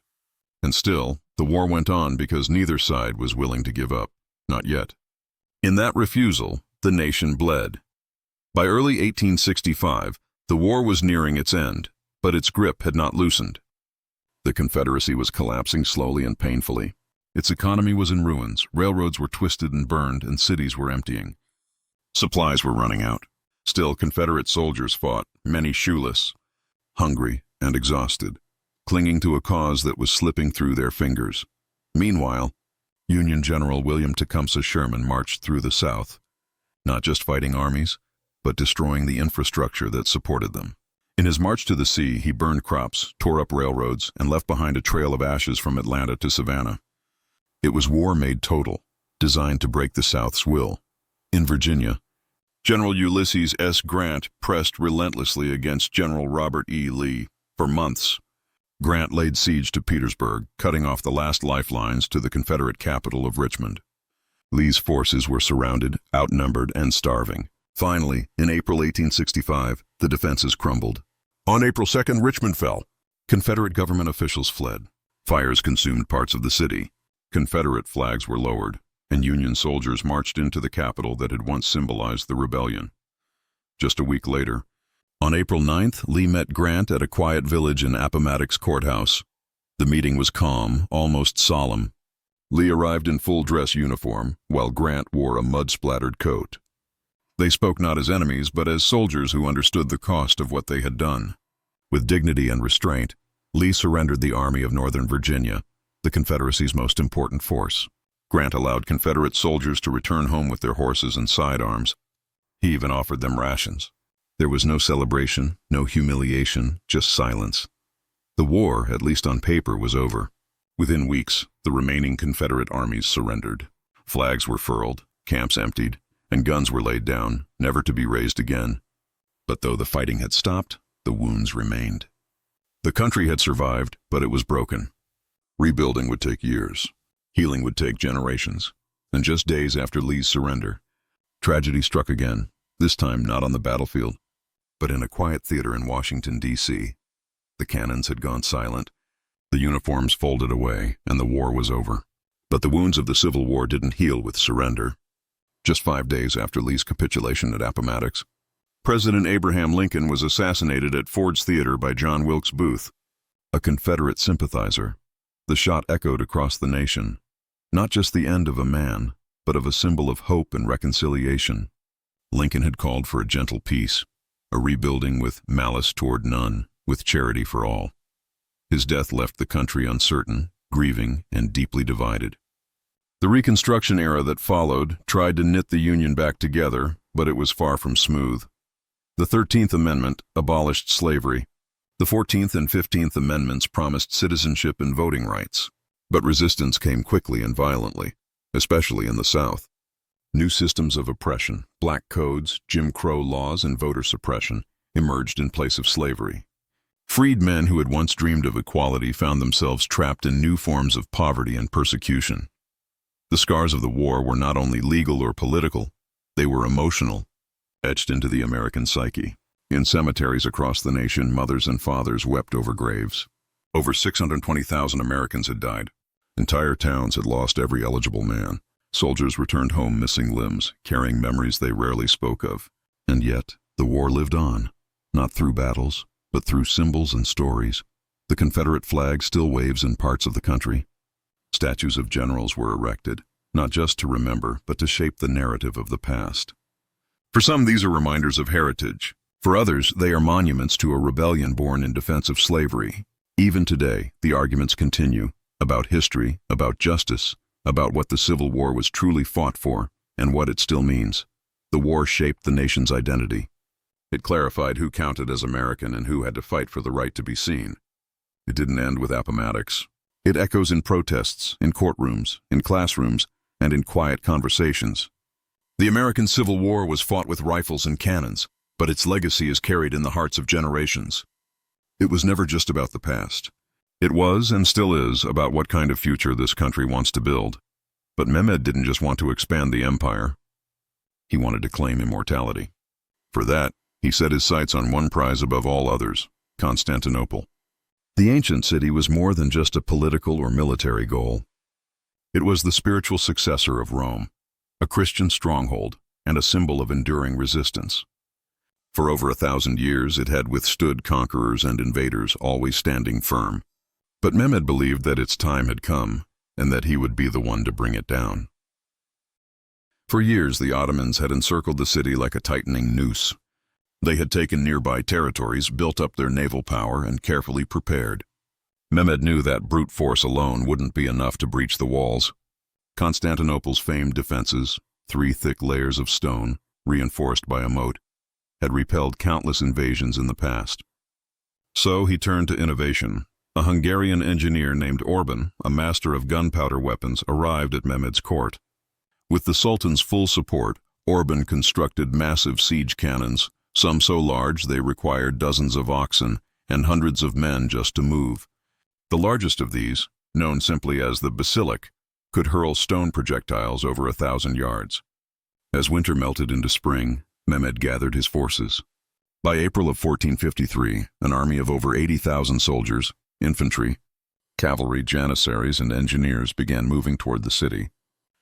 And still, the war went on because neither side was willing to give up. Not yet. In that refusal, the nation bled. By early 1865, the war was nearing its end, but its grip had not loosened. The Confederacy was collapsing slowly and painfully. Its economy was in ruins, railroads were twisted and burned, and cities were emptying. Supplies were running out. Still, Confederate soldiers fought, many shoeless, hungry, and exhausted, clinging to a cause that was slipping through their fingers. Meanwhile, Union General William Tecumseh Sherman marched through the South, not just fighting armies, but destroying the infrastructure that supported them. In his march to the sea, he burned crops, tore up railroads, and left behind a trail of ashes from Atlanta to Savannah. It was war made total, designed to break the South's will. In Virginia, General Ulysses S. Grant pressed relentlessly against General Robert E. Lee. For months, Grant laid siege to Petersburg, cutting off the last lifelines to the Confederate capital of Richmond. Lee's forces were surrounded, outnumbered, and starving. Finally, in April 1865, the defenses crumbled. On April 2nd, Richmond fell. Confederate government officials fled. Fires consumed parts of the city. Confederate flags were lowered, and Union soldiers marched into the capital that had once symbolized the rebellion. Just a week later, on April 9th, Lee met Grant at a quiet village in Appomattox Courthouse. The meeting was calm, almost solemn. Lee arrived in full-dress uniform, while Grant wore a mud-splattered coat. They spoke not as enemies, but as soldiers who understood the cost of what they had done. With dignity and restraint, Lee surrendered the Army of Northern Virginia, the Confederacy's most important force. Grant allowed Confederate soldiers to return home with their horses and sidearms. He even offered them rations. There was no celebration, no humiliation, just silence. The war, at least on paper, was over. Within weeks, the remaining Confederate armies surrendered. Flags were furled, camps emptied, and guns were laid down, never to be raised again. But though the fighting had stopped, the wounds remained. The country had survived, but it was broken. Rebuilding would take years. Healing would take generations. And just days after Lee's surrender, tragedy struck again, this time not on the battlefield, but in a quiet theater in Washington, D.C. The cannons had gone silent, the uniforms folded away, and the war was over. But the wounds of the Civil War didn't heal with surrender. Just 5 days after Lee's capitulation at Appomattox, President Abraham Lincoln was assassinated at Ford's Theater by John Wilkes Booth, a Confederate sympathizer. The shot echoed across the nation, not just the end of a man, but of a symbol of hope and reconciliation. Lincoln had called for a gentle peace, a rebuilding with malice toward none, with charity for all. His death left the country uncertain, grieving, and deeply divided. The Reconstruction era that followed tried to knit the Union back together, but it was far from smooth. The 13th Amendment abolished slavery. The 14th and 15th Amendments promised citizenship and voting rights. But resistance came quickly and violently, especially in the South. New systems of oppression, black codes, Jim Crow laws, and voter suppression emerged in place of slavery. Freed men who had once dreamed of equality found themselves trapped in new forms of poverty and persecution. The scars of the war were not only legal or political, they were emotional, etched into the American psyche. In cemeteries across the nation, mothers and fathers wept over graves. Over 620,000 Americans had died. Entire towns had lost every eligible man. Soldiers returned home missing limbs, carrying memories they rarely spoke of. And yet, the war lived on, not through battles, but through symbols and stories. The Confederate flag still waves in parts of the country. Statues of generals were erected, not just to remember, but to shape the narrative of the past. For some, these are reminders of heritage. For others, they are monuments to a rebellion born in defense of slavery. Even today, the arguments continue about history, about justice, about what the Civil War was truly fought for, and what it still means. The war shaped the nation's identity. It clarified who counted as American and who had to fight for the right to be seen. It didn't end with Appomattox. It echoes in protests, in courtrooms, in classrooms, and in quiet conversations. The American Civil War was fought with rifles and cannons, but its legacy is carried in the hearts of generations. It was never just about the past. It was, and still is, about what kind of future this country wants to build. But Mehmed didn't just want to expand the empire. He wanted to claim immortality. For that, he set his sights on one prize above all others, Constantinople. The ancient city was more than just a political or military goal. It was the spiritual successor of Rome, a Christian stronghold, and a symbol of enduring resistance. For over 1,000 years, it had withstood conquerors and invaders, always standing firm. But Mehmed believed that its time had come, and that he would be the one to bring it down. For years, the Ottomans had encircled the city like a tightening noose. They had taken nearby territories, built up their naval power, and carefully prepared. Mehmed knew that brute force alone wouldn't be enough to breach the walls. Constantinople's famed defenses, 3 thick layers of stone, reinforced by a moat, had repelled countless invasions in the past. So he turned to innovation. A Hungarian engineer named Orban, a master of gunpowder weapons, arrived at Mehmed's court. With the Sultan's full support, Orban constructed massive siege cannons, some so large they required dozens of oxen and hundreds of men just to move. The largest of these, known simply as the basilic, could hurl stone projectiles over 1,000 yards. As winter melted into spring, Mehmed gathered his forces. By April of 1453, an army of over 80,000 soldiers, infantry, cavalry, janissaries, and engineers began moving toward the city,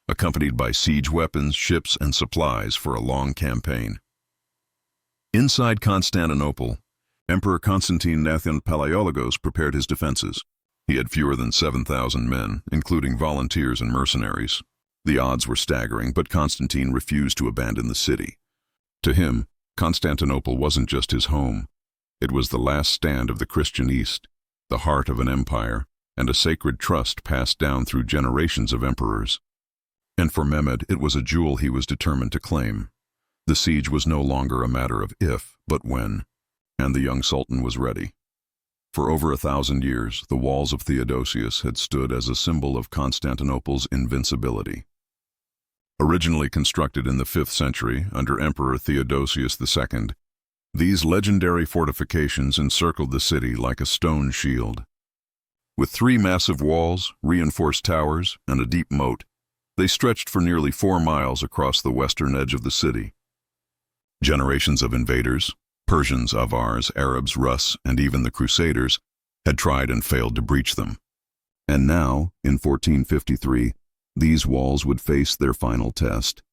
accompanied by siege weapons, ships, and supplies for a long campaign. Inside Constantinople, Emperor Constantine Nathan Palaiologos prepared his defenses. He had fewer than 7,000 men, including volunteers and mercenaries. The odds were staggering, but Constantine refused to abandon the city. To him, Constantinople wasn't just his home. It was the last stand of the Christian East, the heart of an empire, and a sacred trust passed down through generations of emperors. And for Mehmed, it was a jewel he was determined to claim. The siege was no longer a matter of if, but when, and the young sultan was ready. For over 1,000 years, the walls of Theodosius had stood as a symbol of Constantinople's invincibility. Originally constructed in the 5th century under Emperor Theodosius II, these legendary fortifications encircled the city like a stone shield. With 3 massive walls, reinforced towers, and a deep moat, they stretched for nearly 4 miles across the western edge of the city. Generations of invaders, Persians, Avars, Arabs, Rus, and even the Crusaders, had tried and failed to breach them. And now, in 1453, these walls would face their final test.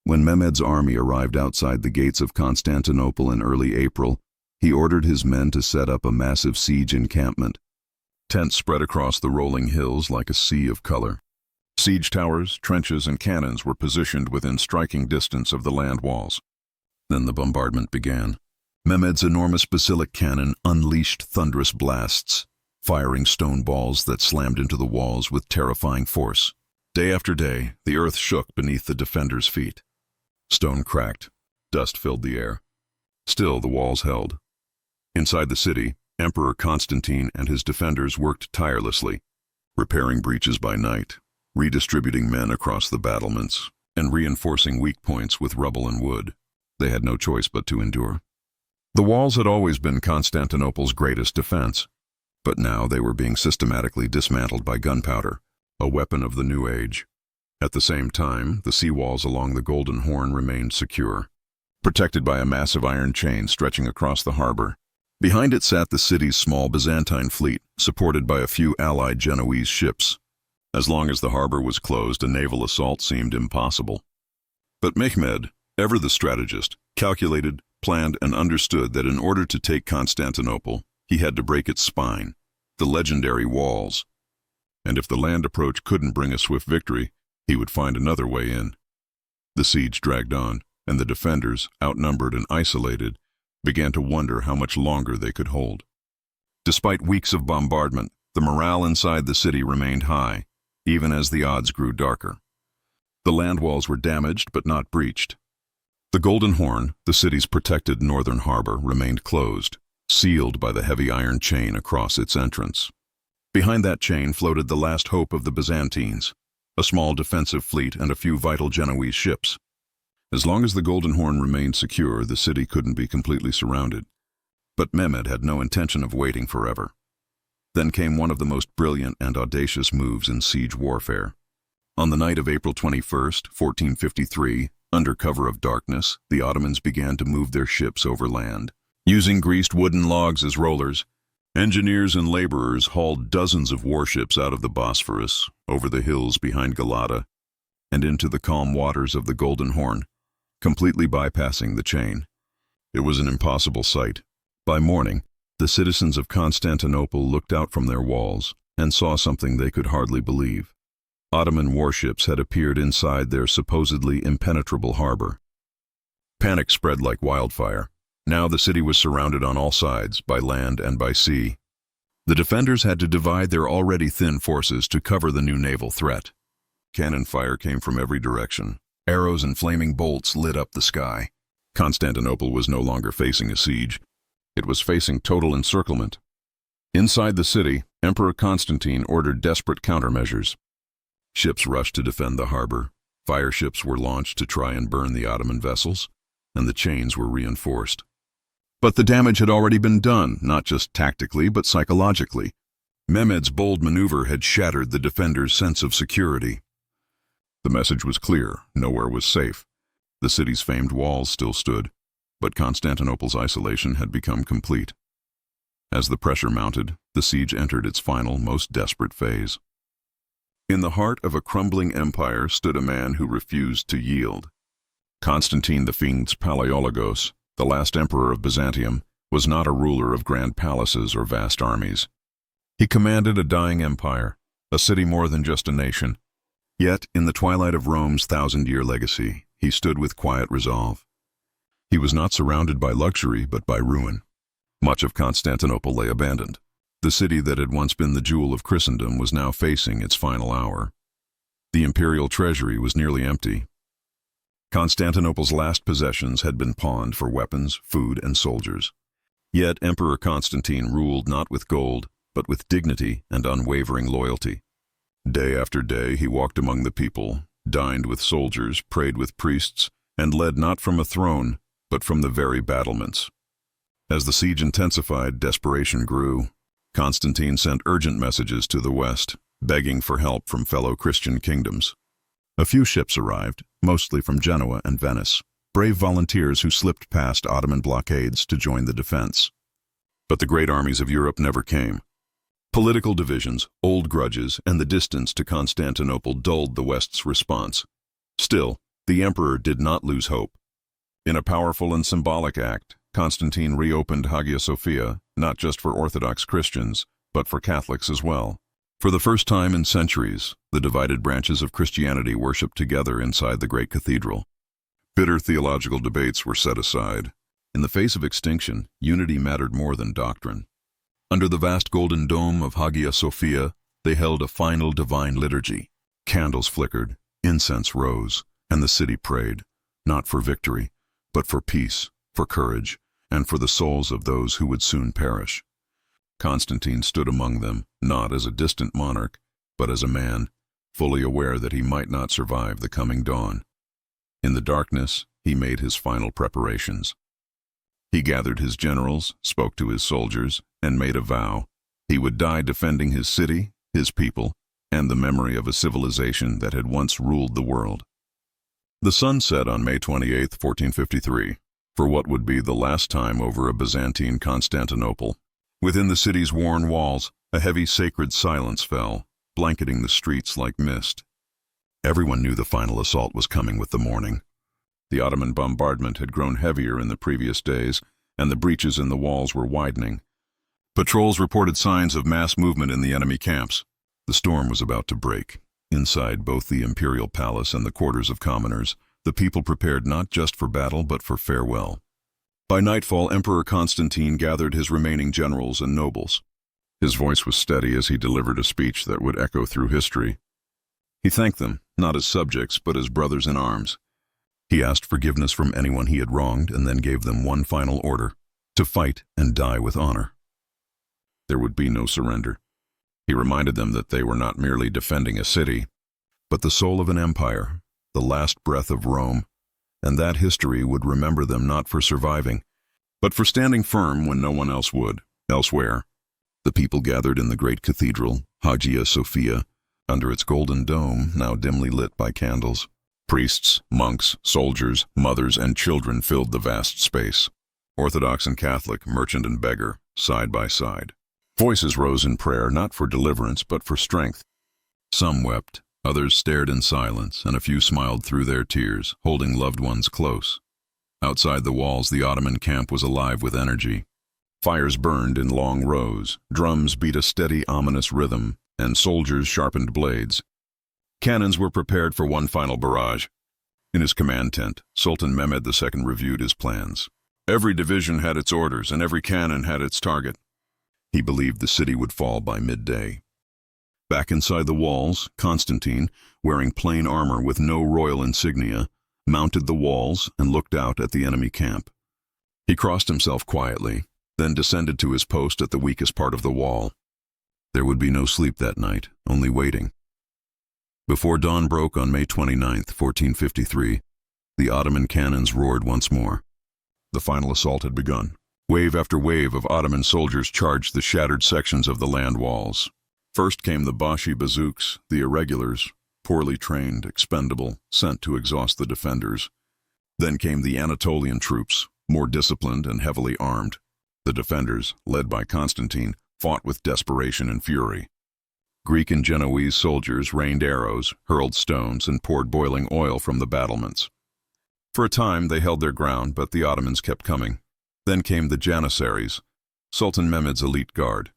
When Mehmed's army arrived outside the gates of Constantinople in early April, he ordered his men to set up a massive siege encampment. Tents spread across the rolling hills like a sea of color. Siege towers, trenches, and cannons were positioned within striking distance of the land walls. Then the bombardment began. Mehmed's enormous basilic cannon unleashed thunderous blasts, firing stone balls that slammed into the walls with terrifying force. Day after day, the earth shook beneath the defenders' feet. Stone cracked. Dust filled the air. Still, the walls held. Inside the city, Emperor Constantine and his defenders worked tirelessly, repairing breaches by night, redistributing men across the battlements, and reinforcing weak points with rubble and wood. They had no choice but to endure. The walls had always been Constantinople's greatest defense, but now they were being systematically dismantled by gunpowder, a weapon of the new age. At the same time, the seawalls along the Golden Horn remained secure, protected by a massive iron chain stretching across the harbor. Behind it sat the city's small Byzantine fleet, supported by a few allied Genoese ships. As long as the harbor was closed, a naval assault seemed impossible. But Mehmed, ever the strategist, calculated, planned, and understood that in order to take Constantinople, he had to break its spine, the legendary walls. And if the land approach couldn't bring a swift victory, he would find another way in. The siege dragged on, and the defenders, outnumbered and isolated, began to wonder how much longer they could hold. Despite weeks of bombardment, the morale inside the city remained high, even as the odds grew darker. The land walls were damaged but not breached. The Golden Horn, the city's protected northern harbor, remained closed, sealed by the heavy iron chain across its entrance. Behind that chain floated the last hope of the Byzantines, a small defensive fleet and a few vital Genoese ships. As long as the Golden Horn remained secure, the city couldn't be completely surrounded. But Mehmed had no intention of waiting forever. Then came one of the most brilliant and audacious moves in siege warfare. On the night of April 21st, 1453, under cover of darkness, the Ottomans began to move their ships overland. Using greased wooden logs as rollers, engineers and laborers hauled dozens of warships out of the Bosphorus, over the hills behind Galata, and into the calm waters of the Golden Horn, completely bypassing the chain. It was an impossible sight. By morning, the citizens of Constantinople looked out from their walls and saw something they could hardly believe. Ottoman warships had appeared inside their supposedly impenetrable harbor. Panic spread like wildfire. Now the city was surrounded on all sides, by land and by sea. The defenders had to divide their already thin forces to cover the new naval threat. Cannon fire came from every direction. Arrows and flaming bolts lit up the sky. Constantinople was no longer facing a siege. It was facing total encirclement. Inside the city, Emperor Constantine ordered desperate countermeasures. Ships rushed to defend the harbor. Fire ships were launched to try and burn the Ottoman vessels, and the chains were reinforced. But the damage had already been done, not just tactically but psychologically. Mehmed's bold maneuver had shattered the defenders' sense of security. The message was clear: nowhere was safe. The city's famed walls still stood, but Constantinople's isolation had become complete. As the pressure mounted, the siege entered its final, most desperate phase. In the heart of a crumbling empire stood a man who refused to yield. Constantine the Fiend's Palaiologos, the last emperor of Byzantium, was not a ruler of grand palaces or vast armies. He commanded a dying empire, a city more than just a nation. Yet, in the twilight of Rome's 1,000-year legacy, he stood with quiet resolve. He was not surrounded by luxury, but by ruin. Much of Constantinople lay abandoned. The city that had once been the jewel of Christendom was now facing its final hour. The imperial treasury was nearly empty. Constantinople's last possessions had been pawned for weapons, food, and soldiers. Yet Emperor Constantine ruled not with gold, but with dignity and unwavering loyalty. Day after day he walked among the people, dined with soldiers, prayed with priests, and led not from a throne, but from the very battlements. As the siege intensified, desperation grew. Constantine sent urgent messages to the west, begging for help from fellow Christian kingdoms. A few ships arrived, mostly from Genoa and Venice, brave volunteers who slipped past Ottoman blockades to join the defense. But the great armies of Europe never came. Political divisions, old grudges, and the distance to Constantinople dulled the West's response. Still, the emperor did not lose hope. In a powerful and symbolic act, Constantine reopened Hagia Sophia, not just for Orthodox Christians, but for Catholics as well. For the first time in centuries, the divided branches of Christianity worshipped together inside the great cathedral. Bitter theological debates were set aside. In the face of extinction, unity mattered more than doctrine. Under the vast golden dome of Hagia Sophia, they held a final divine liturgy. Candles flickered, incense rose, and the city prayed, not for victory, but for peace, for courage, and for the souls of those who would soon perish. Constantine stood among them, not as a distant monarch, but as a man, fully aware that he might not survive the coming dawn. In the darkness, he made his final preparations. He gathered his generals, spoke to his soldiers, and made a vow. He would die defending his city, his people, and the memory of a civilization that had once ruled the world. The sun set on May 28, 1453, for what would be the last time over a Byzantine Constantinople. Within the city's worn walls, a heavy sacred silence fell, blanketing the streets like mist. Everyone knew the final assault was coming with the morning. The Ottoman bombardment had grown heavier in the previous days, and the breaches in the walls were widening. Patrols reported signs of mass movement in the enemy camps. The storm was about to break. Inside both the imperial palace and the quarters of commoners, the people prepared not just for battle but for farewell. By nightfall, Emperor Constantine gathered his remaining generals and nobles. His voice was steady as he delivered a speech that would echo through history. He thanked them, not as subjects, but as brothers in arms. He asked forgiveness from anyone he had wronged and then gave them one final order: to fight and die with honor. There would be no surrender. He reminded them that they were not merely defending a city, but the soul of an empire, the last breath of Rome, and that history would remember them not for surviving, but for standing firm when no one else would. Elsewhere, the people gathered in the great cathedral, Hagia Sophia, under its golden dome, now dimly lit by candles. Priests, monks, soldiers, mothers, and children filled the vast space. Orthodox and Catholic, merchant and beggar, side by side. Voices rose in prayer not for deliverance but for strength. Some wept, others stared in silence, and a few smiled through their tears, holding loved ones close. Outside the walls, the Ottoman camp was alive with energy. Fires burned in long rows, drums beat a steady, ominous rhythm, and soldiers sharpened blades. Cannons were prepared for one final barrage. In his command tent, Sultan Mehmed II reviewed his plans. Every division had its orders, and every cannon had its target. He believed the city would fall by midday. Back inside the walls, Constantine, wearing plain armor with no royal insignia, mounted the walls and looked out at the enemy camp. He crossed himself quietly, then descended to his post at the weakest part of the wall. There would be no sleep that night, only waiting. Before dawn broke on May 29, 1453, the Ottoman cannons roared once more. The final assault had begun. Wave after wave of Ottoman soldiers charged the shattered sections of the land walls. First came the Bashi bazooks, the irregulars, poorly trained, expendable, sent to exhaust the defenders. Then came the Anatolian troops, more disciplined and heavily armed. The defenders, led by Constantine, fought with desperation and fury. Greek and Genoese soldiers rained arrows, hurled stones, and poured boiling oil from the battlements. For a time they held their ground, but the Ottomans kept coming. Then came the Janissaries, Sultan Mehmed's elite guard.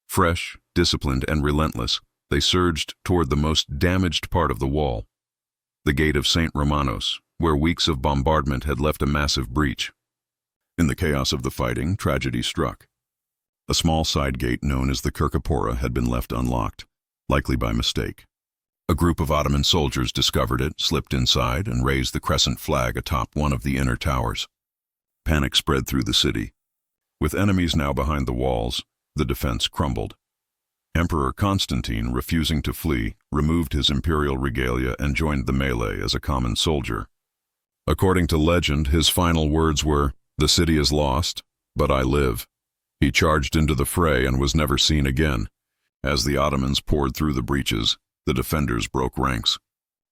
Fresh, disciplined, and relentless, they surged toward the most damaged part of the wall, the gate of St. Romanos, where weeks of bombardment had left a massive breach. In the chaos of the fighting, tragedy struck. A small side gate known as the Kirkapora had been left unlocked, likely by mistake. A group of Ottoman soldiers discovered it, slipped inside, and raised the crescent flag atop one of the inner towers. Panic spread through the city. With enemies now behind the walls, the defense crumbled. Emperor Constantine, refusing to flee, removed his imperial regalia and joined the melee as a common soldier. According to legend, his final words were, "The city is lost, but I live." He charged into the fray and was never seen again. As the Ottomans poured through the breaches, the defenders broke ranks.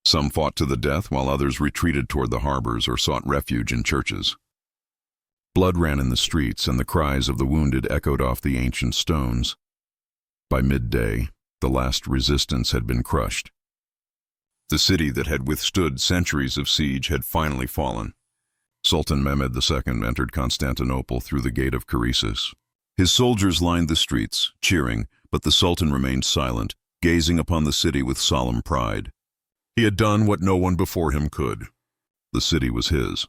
Some fought to the death while others retreated toward the harbors or sought refuge in churches. Blood ran in the streets and the cries of the wounded echoed off the ancient stones. By midday, the last resistance had been crushed. The city that had withstood centuries of siege had finally fallen. Sultan Mehmed II entered Constantinople through the gate of Carissus. His soldiers lined the streets, cheering, but the Sultan remained silent, gazing upon the city with solemn pride. He had done what no one before him could. The city was his.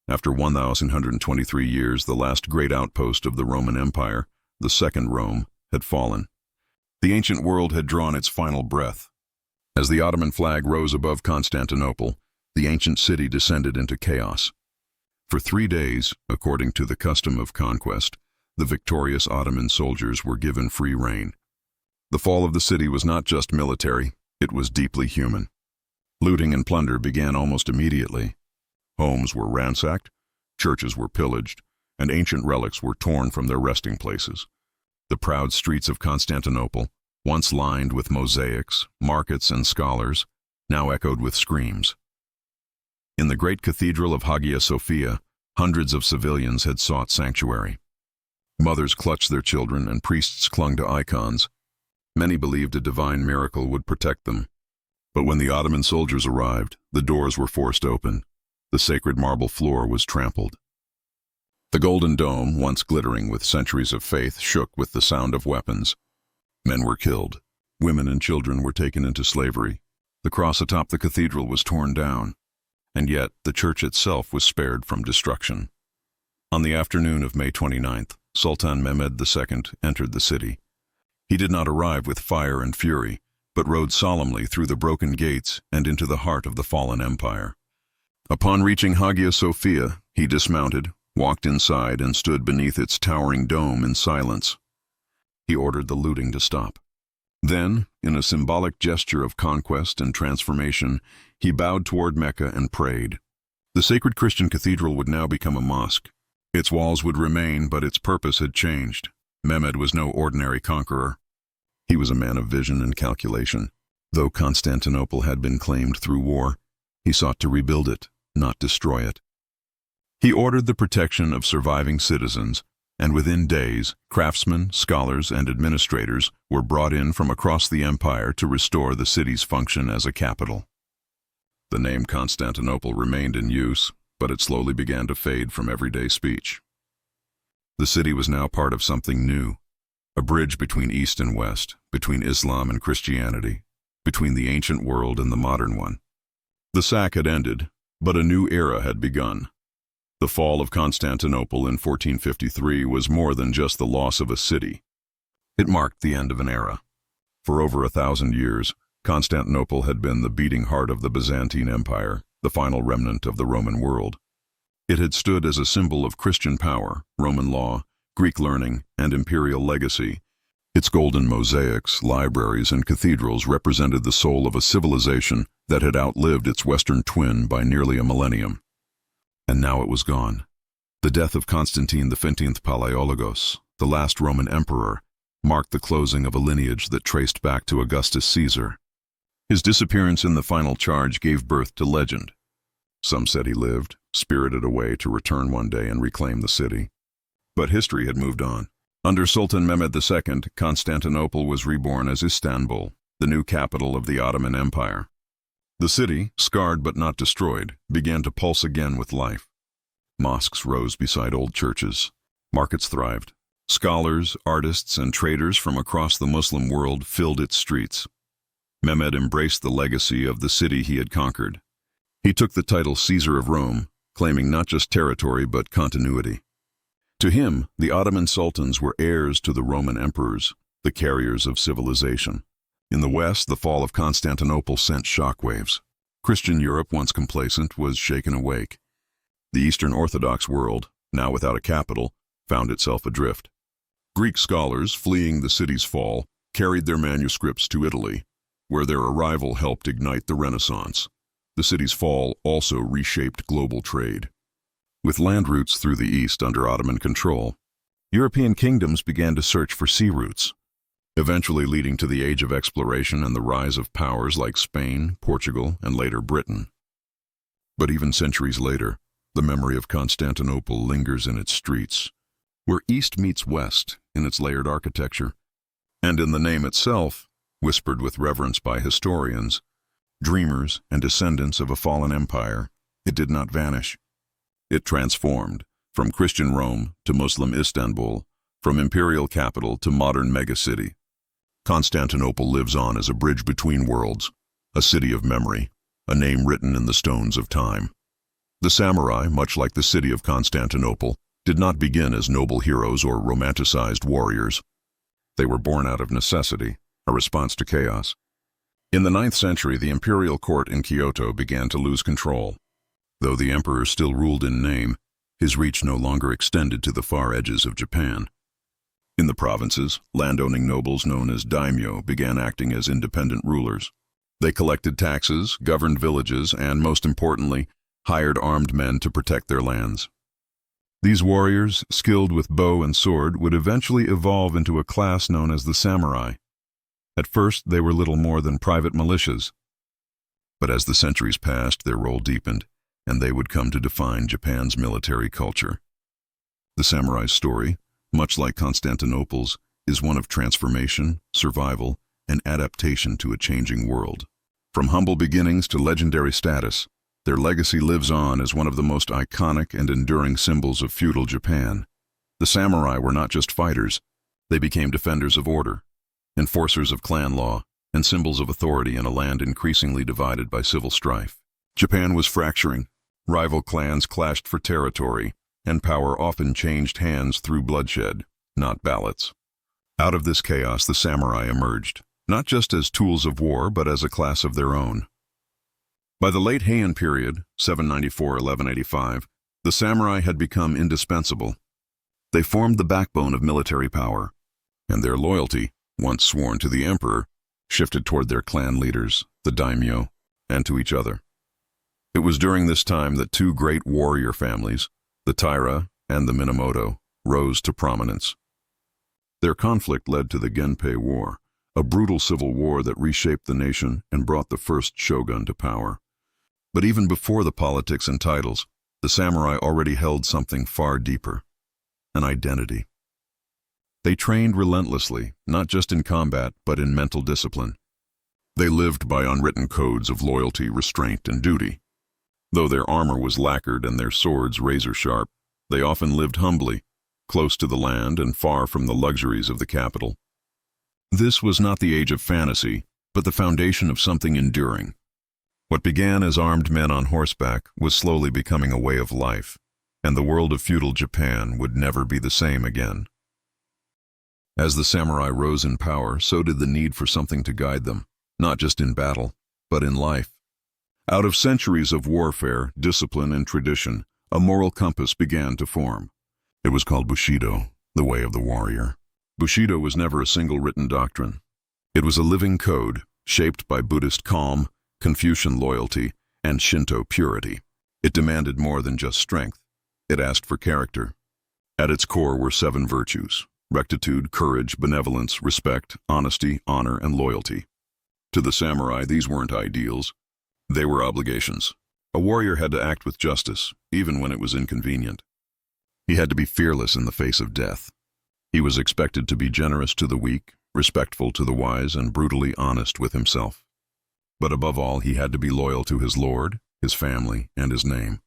After 1,123 years, the last great outpost of the Roman Empire, the Second Rome, had fallen. The ancient world had drawn its final breath. As the Ottoman flag rose above Constantinople, the ancient city descended into chaos. For 3 days, according to the custom of conquest, the victorious Ottoman soldiers were given free rein. The fall of the city was not just military, it was deeply human. Looting and plunder began almost immediately. Homes were ransacked, churches were pillaged, and ancient relics were torn from their resting places. The proud streets of Constantinople, once lined with mosaics, markets, and scholars, now echoed with screams. In the great cathedral of Hagia Sophia, hundreds of civilians had sought sanctuary. Mothers clutched their children and priests clung to icons. Many believed a divine miracle would protect them. But when the Ottoman soldiers arrived, the doors were forced open. The sacred marble floor was trampled. The golden dome, once glittering with centuries of faith, shook with the sound of weapons. Men were killed. Women and children were taken into slavery. The cross atop the cathedral was torn down. And yet, the church itself was spared from destruction. On the afternoon of May 29th, Sultan Mehmed II entered the city. He did not arrive with fire and fury, but rode solemnly through the broken gates and into the heart of the fallen empire. Upon reaching Hagia Sophia, he dismounted, walked inside, and stood beneath its towering dome in silence. He ordered the looting to stop. Then, in a symbolic gesture of conquest and transformation, he bowed toward Mecca and prayed. The sacred Christian cathedral would now become a mosque. Its walls would remain, but its purpose had changed. Mehmed was no ordinary conqueror. He was a man of vision and calculation. Though Constantinople had been claimed through war, he sought to rebuild it, not destroy it. He ordered the protection of surviving citizens, and within days, craftsmen, scholars, and administrators were brought in from across the empire to restore the city's function as a capital. The name Constantinople remained in use, but it slowly began to fade from everyday speech. The city was now part of something new, a bridge between East and West, between Islam and Christianity, between the ancient world and the modern one. The sack had ended, but a new era had begun. The fall of Constantinople in 1453 was more than just the loss of a city. It marked the end of an era. For over 1,000 years, Constantinople had been the beating heart of the Byzantine Empire, the final remnant of the Roman world. It had stood as a symbol of Christian power, Roman law, Greek learning, and imperial legacy. Its golden mosaics, libraries, and cathedrals represented the soul of a civilization that had outlived its Western twin by nearly a millennium. And now it was gone. The death of Constantine XV Palaiologos, the last Roman emperor, marked the closing of a lineage that traced back to Augustus Caesar. His disappearance in the final charge gave birth to legend. Some said he lived, spirited away to return one day and reclaim the city. But history had moved on. Under Sultan Mehmed II, Constantinople was reborn as Istanbul, the new capital of the Ottoman Empire. The city, scarred but not destroyed, began to pulse again with life. Mosques rose beside old churches. Markets thrived. Scholars, artists, and traders from across the Muslim world filled its streets. Mehmed embraced the legacy of the city he had conquered. He took the title Caesar of Rome, claiming not just territory but continuity. To him, the Ottoman sultans were heirs to the Roman emperors, the carriers of civilization. In the West, the fall of Constantinople sent shockwaves. Christian Europe, once complacent, was shaken awake. The Eastern Orthodox world, now without a capital, found itself adrift. Greek scholars, fleeing the city's fall, carried their manuscripts to Italy, where their arrival helped ignite the Renaissance. The city's fall also reshaped global trade. With land routes through the east under Ottoman control, European kingdoms began to search for sea routes, eventually leading to the age of exploration and the rise of powers like Spain, Portugal, and later Britain. But even centuries later, the memory of Constantinople lingers in its streets, where east meets west in its layered architecture, and in the name itself, whispered with reverence by historians, dreamers, and descendants of a fallen empire. It did not vanish. It transformed, from Christian Rome to Muslim Istanbul, from imperial capital to modern megacity. Constantinople lives on as a bridge between worlds, a city of memory, a name written in the stones of time. The samurai, much like the city of Constantinople, did not begin as noble heroes or romanticized warriors. They were born out of necessity, a response to chaos. In the 9th century, the imperial court in Kyoto began to lose control. Though the emperor still ruled in name, his reach no longer extended to the far edges of Japan. In the provinces, landowning nobles known as daimyo began acting as independent rulers. They collected taxes, governed villages, and, most importantly, hired armed men to protect their lands. These warriors, skilled with bow and sword, would eventually evolve into a class known as the samurai. At first, they were little more than private militias. But as the centuries passed, their role deepened, and they would come to define Japan's military culture. The samurai's story, much like Constantinople's, is one of transformation, survival, and adaptation to a changing world. From humble beginnings to legendary status, their legacy lives on as one of the most iconic and enduring symbols of feudal Japan. The samurai were not just fighters, they became defenders of order, enforcers of clan law, and symbols of authority in a land increasingly divided by civil strife. Japan was fracturing. Rival clans clashed for territory, and power often changed hands through bloodshed, not ballots. Out of this chaos, the samurai emerged, not just as tools of war, but as a class of their own. By the late Heian period, 794–1185, the samurai had become indispensable. They formed the backbone of military power, and their loyalty, once sworn to the emperor, shifted toward their clan leaders, the daimyo, and to each other. It was during this time that two great warrior families, the Taira and the Minamoto, rose to prominence. Their conflict led to the Genpei War, a brutal civil war that reshaped the nation and brought the first shogun to power. But even before the politics and titles, the samurai already held something far deeper, an identity. They trained relentlessly, not just in combat, but in mental discipline. They lived by unwritten codes of loyalty, restraint, and duty. Though their armor was lacquered and their swords razor-sharp, they often lived humbly, close to the land and far from the luxuries of the capital. This was not the age of fantasy, but the foundation of something enduring. What began as armed men on horseback was slowly becoming a way of life, and the world of feudal Japan would never be the same again. As the samurai rose in power, so did the need for something to guide them, not just in battle, but in life. Out of centuries of warfare, discipline, and tradition, a moral compass began to form. It was called Bushido, the way of the warrior. Bushido was never a single written doctrine. It was a living code, shaped by Buddhist calm, Confucian loyalty, and Shinto purity. It demanded more than just strength. It asked for character. At its core were 7 virtues: rectitude, courage, benevolence, respect, honesty, honor, and loyalty. To the samurai, these weren't ideals. They were obligations. A warrior had to act with justice, even when it was inconvenient. He had to be fearless in the face of death. He was expected to be generous to the weak, respectful to the wise, and brutally honest with himself. But above all, he had to be loyal to his lord, his family, and his name.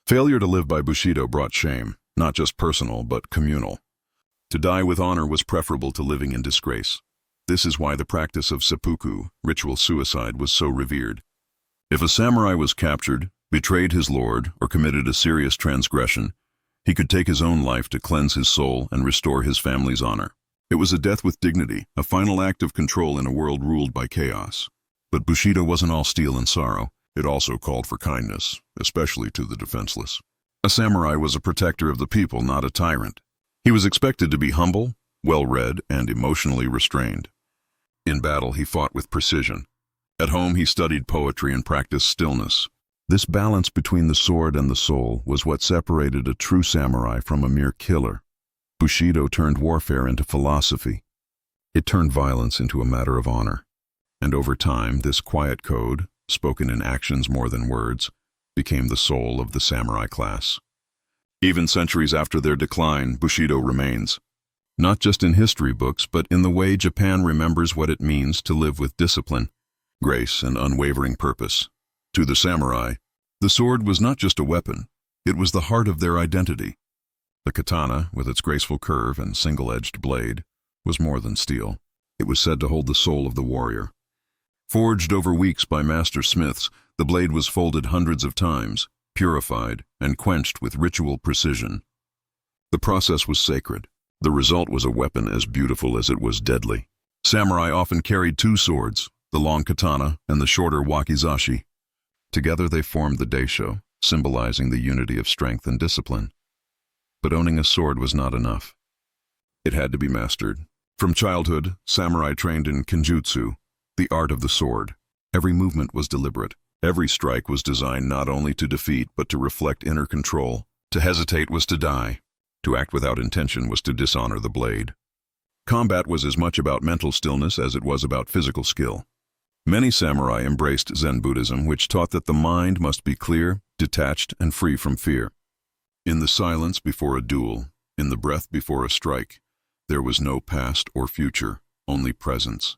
Failure to live by Bushido brought shame, not just personal, but communal. To die with honor was preferable to living in disgrace. This is why the practice of seppuku, ritual suicide, was so revered. If a samurai was captured, betrayed his lord, or committed a serious transgression, he could take his own life to cleanse his soul and restore his family's honor. It was a death with dignity, a final act of control in a world ruled by chaos. But Bushido wasn't all steel and sorrow. It also called for kindness, especially to the defenseless. A samurai was a protector of the people, not a tyrant. He was expected to be humble, well-read, and emotionally restrained. In battle, he fought with precision. At home, he studied poetry and practiced stillness. This balance between the sword and the soul was what separated a true samurai from a mere killer. Bushido turned warfare into philosophy. It turned violence into a matter of honor. And over time, this quiet code, spoken in actions more than words, became the soul of the samurai class. Even centuries after their decline, Bushido remains. Not just in history books, but in the way Japan remembers what it means to live with discipline, grace, and unwavering purpose. To the samurai, the sword was not just a weapon, it was the heart of their identity. The katana, with its graceful curve and single-edged blade, was more than steel. It was said to hold the soul of the warrior. Forged over weeks by master smiths, the blade was folded hundreds of times, purified, and quenched with ritual precision. The process was sacred. The result was a weapon as beautiful as it was deadly. Samurai often carried two swords, the long katana and the shorter wakizashi. Together they formed the daisho, symbolizing the unity of strength and discipline. But owning a sword was not enough. It had to be mastered. From childhood, samurai trained in kenjutsu, the art of the sword. Every movement was deliberate. Every strike was designed not only to defeat but to reflect inner control. To hesitate was to die. To act without intention was to dishonor the blade. Combat was as much about mental stillness as it was about physical skill. Many samurai embraced Zen Buddhism, which taught that the mind must be clear, detached, and free from fear. In the silence before a duel, in the breath before a strike, there was no past or future, only presence.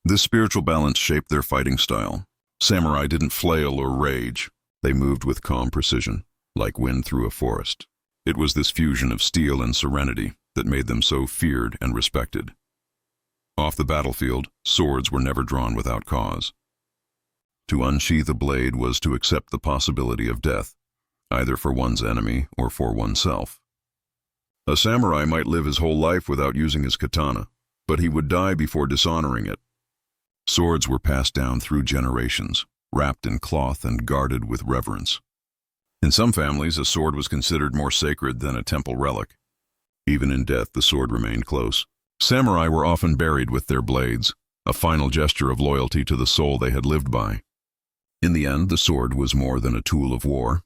This spiritual balance shaped their fighting style. Samurai didn't flail or rage. They moved with calm precision, like wind through a forest. It was this fusion of steel and serenity that made them so feared and respected. Off the battlefield, swords were never drawn without cause. To unsheath a blade was to accept the possibility of death, either for one's enemy or for oneself. A samurai might live his whole life without using his katana, but he would die before dishonoring it. Swords were passed down through generations, wrapped in cloth and guarded with reverence. In some families, a sword was considered more sacred than a temple relic. Even in death, the sword remained close. Samurai were often buried with their blades, a final gesture of loyalty to the soul they had lived by. In the end, the sword was more than a tool of war.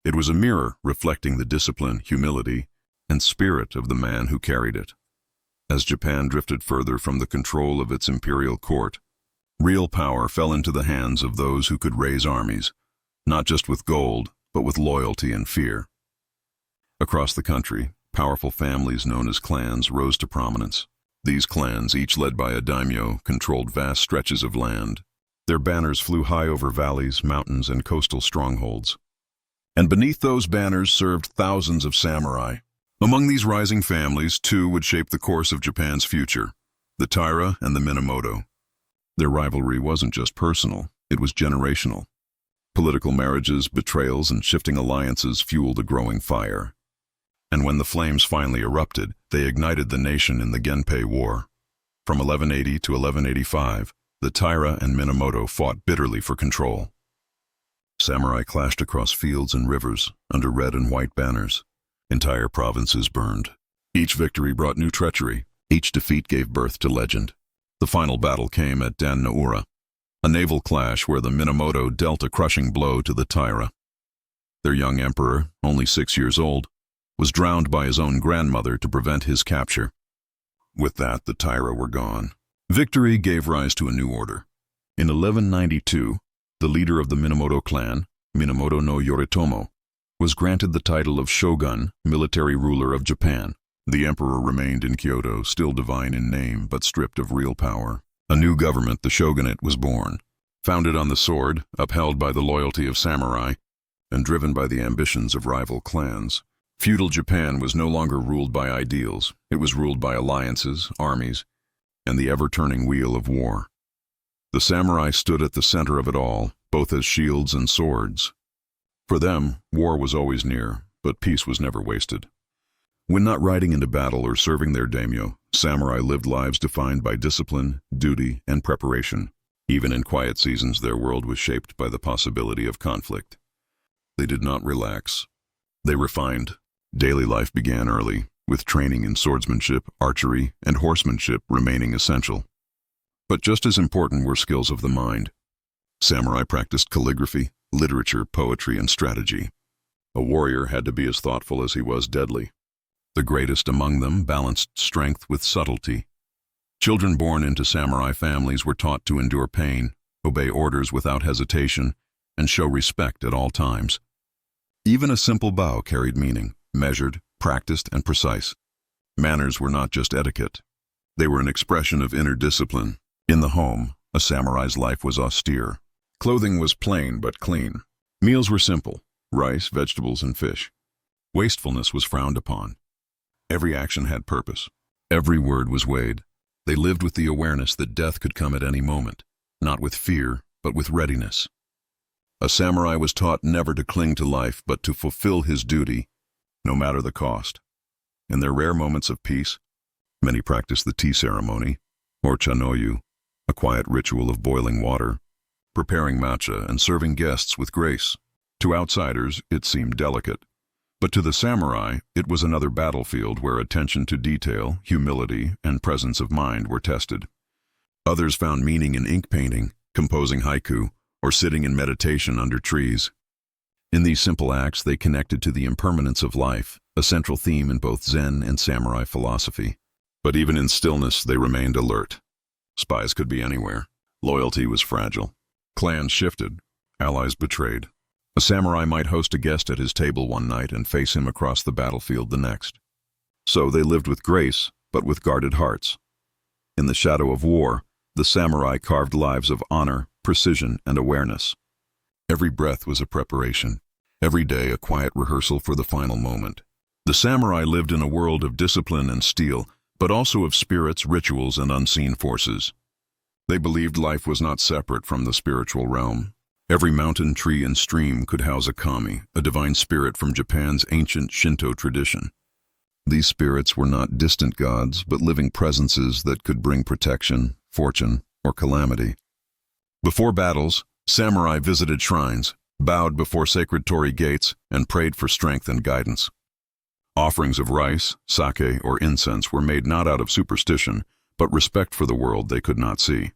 It was a mirror reflecting the discipline, humility, and spirit of the man who carried it. As Japan drifted further from the control of its imperial court, real power fell into the hands of those who could raise armies, not just with gold, but with loyalty and fear. Across the country, powerful families known as clans rose to prominence. These clans, each led by a daimyo, controlled vast stretches of land. Their banners flew high over valleys, mountains, and coastal strongholds. And beneath those banners served thousands of samurai. Among these rising families, two would shape the course of Japan's future, the Taira and the Minamoto. Their rivalry wasn't just personal, it was generational. Political marriages, betrayals, and shifting alliances fueled a growing fire. And when the flames finally erupted, they ignited the nation in the Genpei War. From 1180 to 1185, the Taira and Minamoto fought bitterly for control. Samurai clashed across fields and rivers, under red and white banners. Entire provinces burned. Each victory brought new treachery. Each defeat gave birth to legend. The final battle came at Dan Naura, a naval clash where the Minamoto dealt a crushing blow to the Taira. Their young emperor, only 6 years old, was drowned by his own grandmother to prevent his capture. With that, the Taira were gone. Victory gave rise to a new order. In 1192, the leader of the Minamoto clan, Minamoto no Yoritomo, was granted the title of shogun, military ruler of Japan. The emperor remained in Kyoto, still divine in name, but stripped of real power. A new government, the shogunate, was born. Founded on the sword, upheld by the loyalty of samurai, and driven by the ambitions of rival clans. Feudal Japan was no longer ruled by ideals. It was ruled by alliances, armies, and the ever-turning wheel of war. The samurai stood at the center of it all, both as shields and swords. For them, war was always near, but peace was never wasted. When not riding into battle or serving their daimyo, samurai lived lives defined by discipline, duty, and preparation. Even in quiet seasons, their world was shaped by the possibility of conflict. They did not relax. They refined. Daily life began early. with training in swordsmanship, archery, and horsemanship remaining essential. But just as important were skills of the mind. Samurai practiced calligraphy, literature, poetry, and strategy. A warrior had to be as thoughtful as he was deadly. The greatest among them balanced strength with subtlety. Children born into samurai families were taught to endure pain, obey orders without hesitation, and show respect at all times. Even a simple bow carried meaning, measured, practiced, and precise. Manners were not just etiquette. They were an expression of inner discipline. In the home, a samurai's life was austere. Clothing was plain but clean. Meals were simple: rice, vegetables, and fish. Wastefulness was frowned upon. Every action had purpose. Every word was weighed. They lived with the awareness that death could come at any moment, not with fear, but with readiness. A samurai was taught never to cling to life, but to fulfill his duty, no matter the cost. In their rare moments of peace, many practiced the tea ceremony, or chanoyu, a quiet ritual of boiling water, preparing matcha and serving guests with grace. To outsiders, it seemed delicate. But to the samurai, it was another battlefield where attention to detail, humility, and presence of mind were tested. Others found meaning in ink painting, composing haiku, or sitting in meditation under trees. In these simple acts, they connected to the impermanence of life, a central theme in both Zen and samurai philosophy. But even in stillness, they remained alert. Spies could be anywhere. Loyalty was fragile. Clans shifted. Allies betrayed. A samurai might host a guest at his table one night and face him across the battlefield the next. So they lived with grace, but with guarded hearts. In the shadow of war, the samurai carved lives of honor, precision, and awareness. Every breath was a preparation. Every day a quiet rehearsal for the final moment. The samurai lived in a world of discipline and steel, but also of spirits, rituals, and unseen forces. They believed life was not separate from the spiritual realm. Every mountain, tree, and stream could house a kami, a divine spirit from Japan's ancient Shinto tradition. These spirits were not distant gods, but living presences that could bring protection, fortune, or calamity. Before battles, samurai visited shrines, bowed before sacred torii gates, and prayed for strength and guidance. Offerings of rice, sake, or incense were made not out of superstition, but respect for the world they could not see.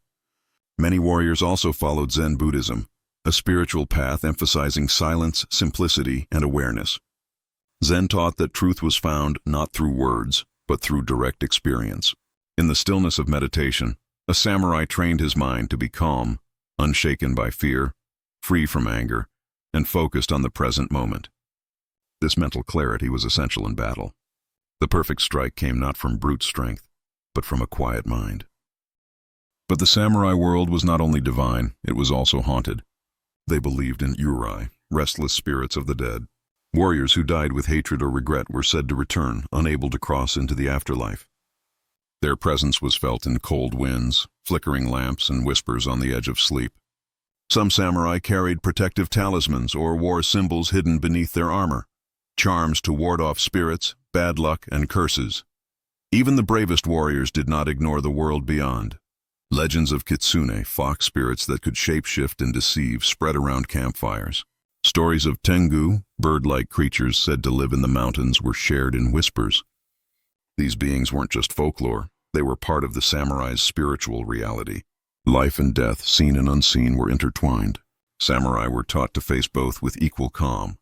Many warriors also followed Zen Buddhism, a spiritual path emphasizing silence, simplicity, and awareness. Zen taught that truth was found not through words, but through direct experience. In the stillness of meditation, a samurai trained his mind to be calm, unshaken by fear, free from anger, and focused on the present moment. This mental clarity was essential in battle. The perfect strike came not from brute strength, but from a quiet mind. But the samurai world was not only divine, it was also haunted. They believed in yurei, restless spirits of the dead. Warriors who died with hatred or regret were said to return, unable to cross into the afterlife. Their presence was felt in cold winds, flickering lamps, and whispers on the edge of sleep. Some samurai carried protective talismans or wore symbols hidden beneath their armor, charms to ward off spirits, bad luck, and curses. Even the bravest warriors did not ignore the world beyond. Legends of kitsune, fox spirits that could shapeshift and deceive, spread around campfires. Stories of tengu, bird-like creatures said to live in the mountains, were shared in whispers. These beings weren't just folklore, they were part of the samurai's spiritual reality. Life and death, seen and unseen, were intertwined. Samurai were taught to face both with equal calm,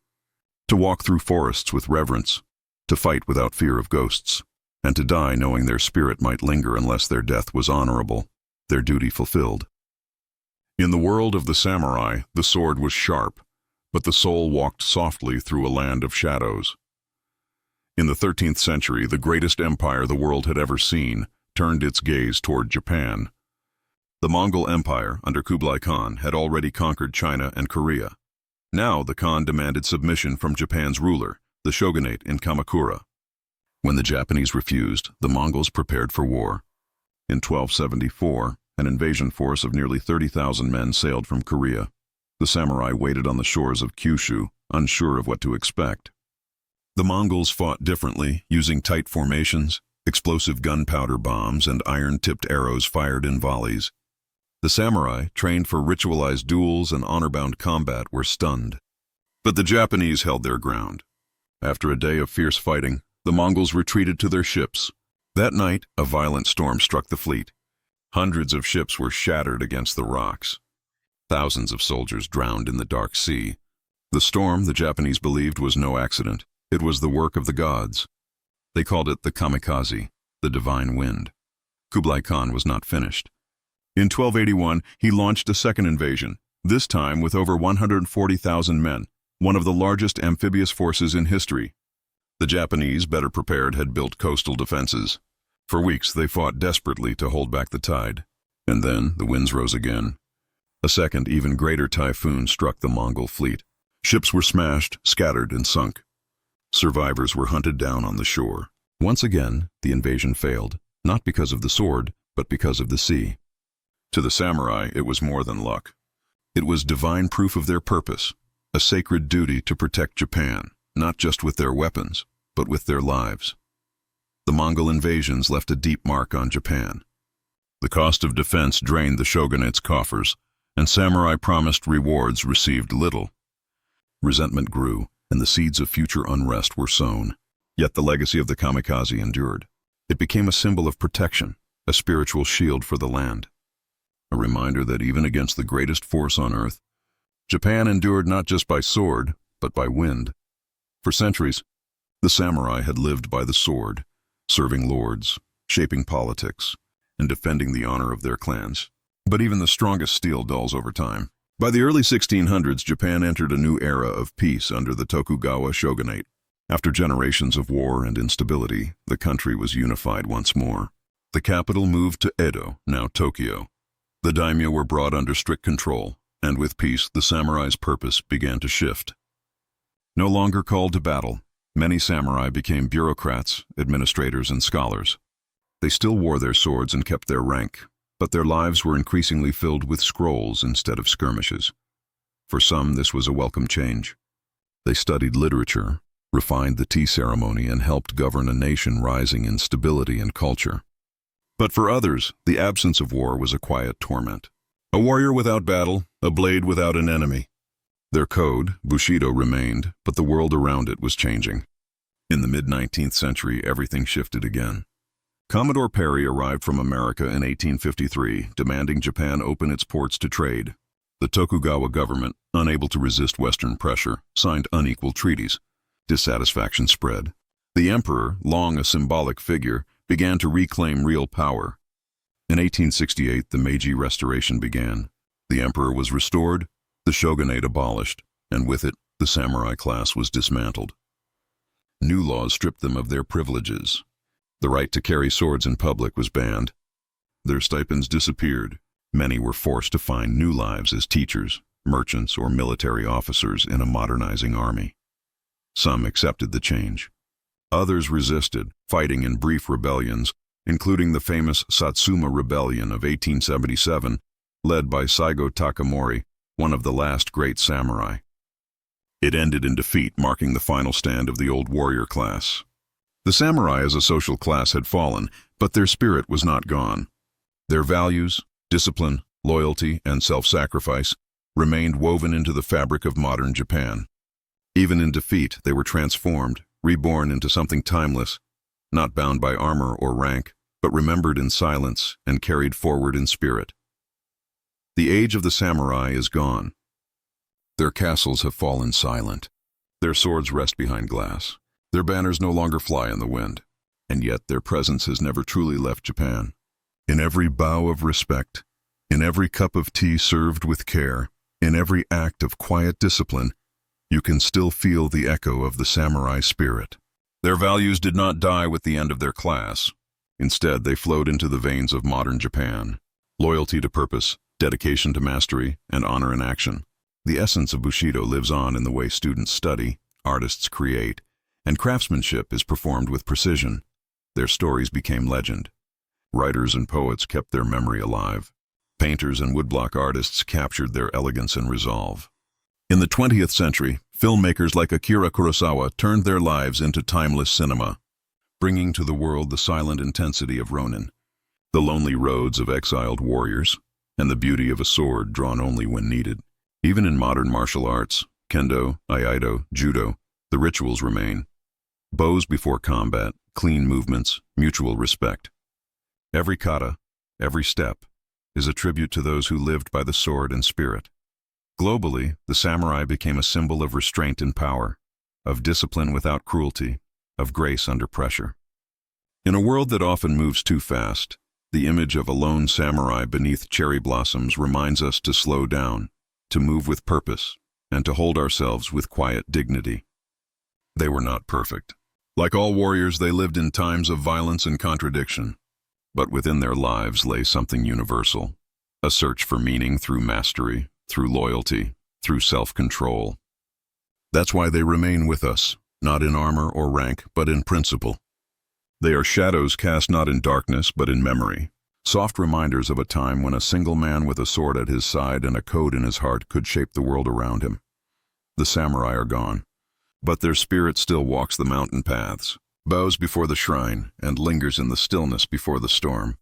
to walk through forests with reverence, to fight without fear of ghosts, and to die knowing their spirit might linger unless their death was honorable, their duty fulfilled. In the world of the samurai, the sword was sharp, but the soul walked softly through a land of shadows. In the 13th century, the greatest empire the world had ever seen turned its gaze toward Japan. The Mongol Empire, under Kublai Khan, had already conquered China and Korea. Now the Khan demanded submission from Japan's ruler, the shogunate in Kamakura. When the Japanese refused, the Mongols prepared for war. In 1274, an invasion force of nearly 30,000 men sailed from Korea. The samurai waited on the shores of Kyushu, unsure of what to expect. The Mongols fought differently, using tight formations, explosive gunpowder bombs, and iron-tipped arrows fired in volleys. The samurai, trained for ritualized duels and honor-bound combat, were stunned. But the Japanese held their ground. After a day of fierce fighting, the Mongols retreated to their ships. That night, a violent storm struck the fleet. Hundreds of ships were shattered against the rocks. Thousands of soldiers drowned in the dark sea. The storm, the Japanese believed, was no accident. It was the work of the gods. They called it the kamikaze, the divine wind. Kublai Khan was not finished. In 1281, he launched a second invasion, this time with over 140,000 men, one of the largest amphibious forces in history. The Japanese, better prepared, had built coastal defenses. For weeks, they fought desperately to hold back the tide. And then the winds rose again. A second, even greater typhoon struck the Mongol fleet. Ships were smashed, scattered, and sunk. Survivors were hunted down on the shore. Once again, the invasion failed, not because of the sword, but because of the sea. To the samurai, it was more than luck. It was divine proof of their purpose, a sacred duty to protect Japan, not just with their weapons, but with their lives. The Mongol invasions left a deep mark on Japan. The cost of defense drained the shogunate's coffers, and samurai promised rewards received little. Resentment grew, and the seeds of future unrest were sown. Yet the legacy of the kamikaze endured. It became a symbol of protection, a spiritual shield for the land. A reminder that even against the greatest force on earth, Japan endured not just by sword, but by wind. For centuries, the samurai had lived by the sword, serving lords, shaping politics, and defending the honor of their clans. But even the strongest steel dulls over time. By the early 1600s, Japan entered a new era of peace under the Tokugawa shogunate. After generations of war and instability, the country was unified once more. The capital moved to Edo, now Tokyo. The daimyo were brought under strict control, and with peace, the samurai's purpose began to shift. No longer called to battle, many samurai became bureaucrats, administrators, and scholars. They still wore their swords and kept their rank, but their lives were increasingly filled with scrolls instead of skirmishes. For some, this was a welcome change. They studied literature, refined the tea ceremony, and helped govern a nation rising in stability and culture. But for others, the absence of war was a quiet torment. A warrior without battle, a blade without an enemy. Their code, Bushido, remained, but the world around it was changing. In the mid-19th century, everything shifted again. Commodore Perry arrived from America in 1853, demanding Japan open its ports to trade. The Tokugawa government, unable to resist Western pressure, signed unequal treaties. Dissatisfaction spread. The emperor, long a symbolic figure, began to reclaim real power. In 1868, the Meiji Restoration began. The emperor was restored, the shogunate abolished, and with it, the samurai class was dismantled. New laws stripped them of their privileges. The right to carry swords in public was banned. Their stipends disappeared. Many were forced to find new lives as teachers, merchants, or military officers in a modernizing army. Some accepted the change. Others resisted, fighting in brief rebellions, including the famous Satsuma Rebellion of 1877, led by Saigo Takamori, one of the last great samurai. It ended in defeat, marking the final stand of the old warrior class. The samurai as a social class had fallen, but their spirit was not gone. Their values, discipline, loyalty, and self-sacrifice remained woven into the fabric of modern Japan. Even in defeat, they were transformed, reborn into something timeless, not bound by armor or rank, but remembered in silence and carried forward in spirit. The age of the samurai is gone. Their castles have fallen silent. Their swords rest behind glass. Their banners no longer fly in the wind, and yet their presence has never truly left Japan. In every bow of respect, in every cup of tea served with care, in every act of quiet discipline, you can still feel the echo of the samurai spirit. Their values did not die with the end of their class. Instead, they flowed into the veins of modern Japan. Loyalty to purpose, dedication to mastery, and honor in action. The essence of Bushido lives on in the way students study, artists create, and craftsmanship is performed with precision. Their stories became legend. Writers and poets kept their memory alive. Painters and woodblock artists captured their elegance and resolve. In the 20th century, filmmakers like Akira Kurosawa turned their lives into timeless cinema, bringing to the world the silent intensity of Ronin, the lonely roads of exiled warriors, and the beauty of a sword drawn only when needed. Even in modern martial arts, kendo, aikido, judo, the rituals remain. Bows before combat, clean movements, mutual respect. Every kata, every step, is a tribute to those who lived by the sword and spirit. Globally, the samurai became a symbol of restraint and power, of discipline without cruelty, of grace under pressure. In a world that often moves too fast, the image of a lone samurai beneath cherry blossoms reminds us to slow down, to move with purpose, and to hold ourselves with quiet dignity. They were not perfect. Like all warriors, they lived in times of violence and contradiction. But within their lives lay something universal, a search for meaning through mastery, through loyalty, through self-control. That's why they remain with us, not in armor or rank, but in principle. They are shadows cast not in darkness, but in memory, soft reminders of a time when a single man with a sword at his side and a code in his heart could shape the world around him. The samurai are gone, but their spirit still walks the mountain paths, bows before the shrine, and lingers in the stillness before the storm.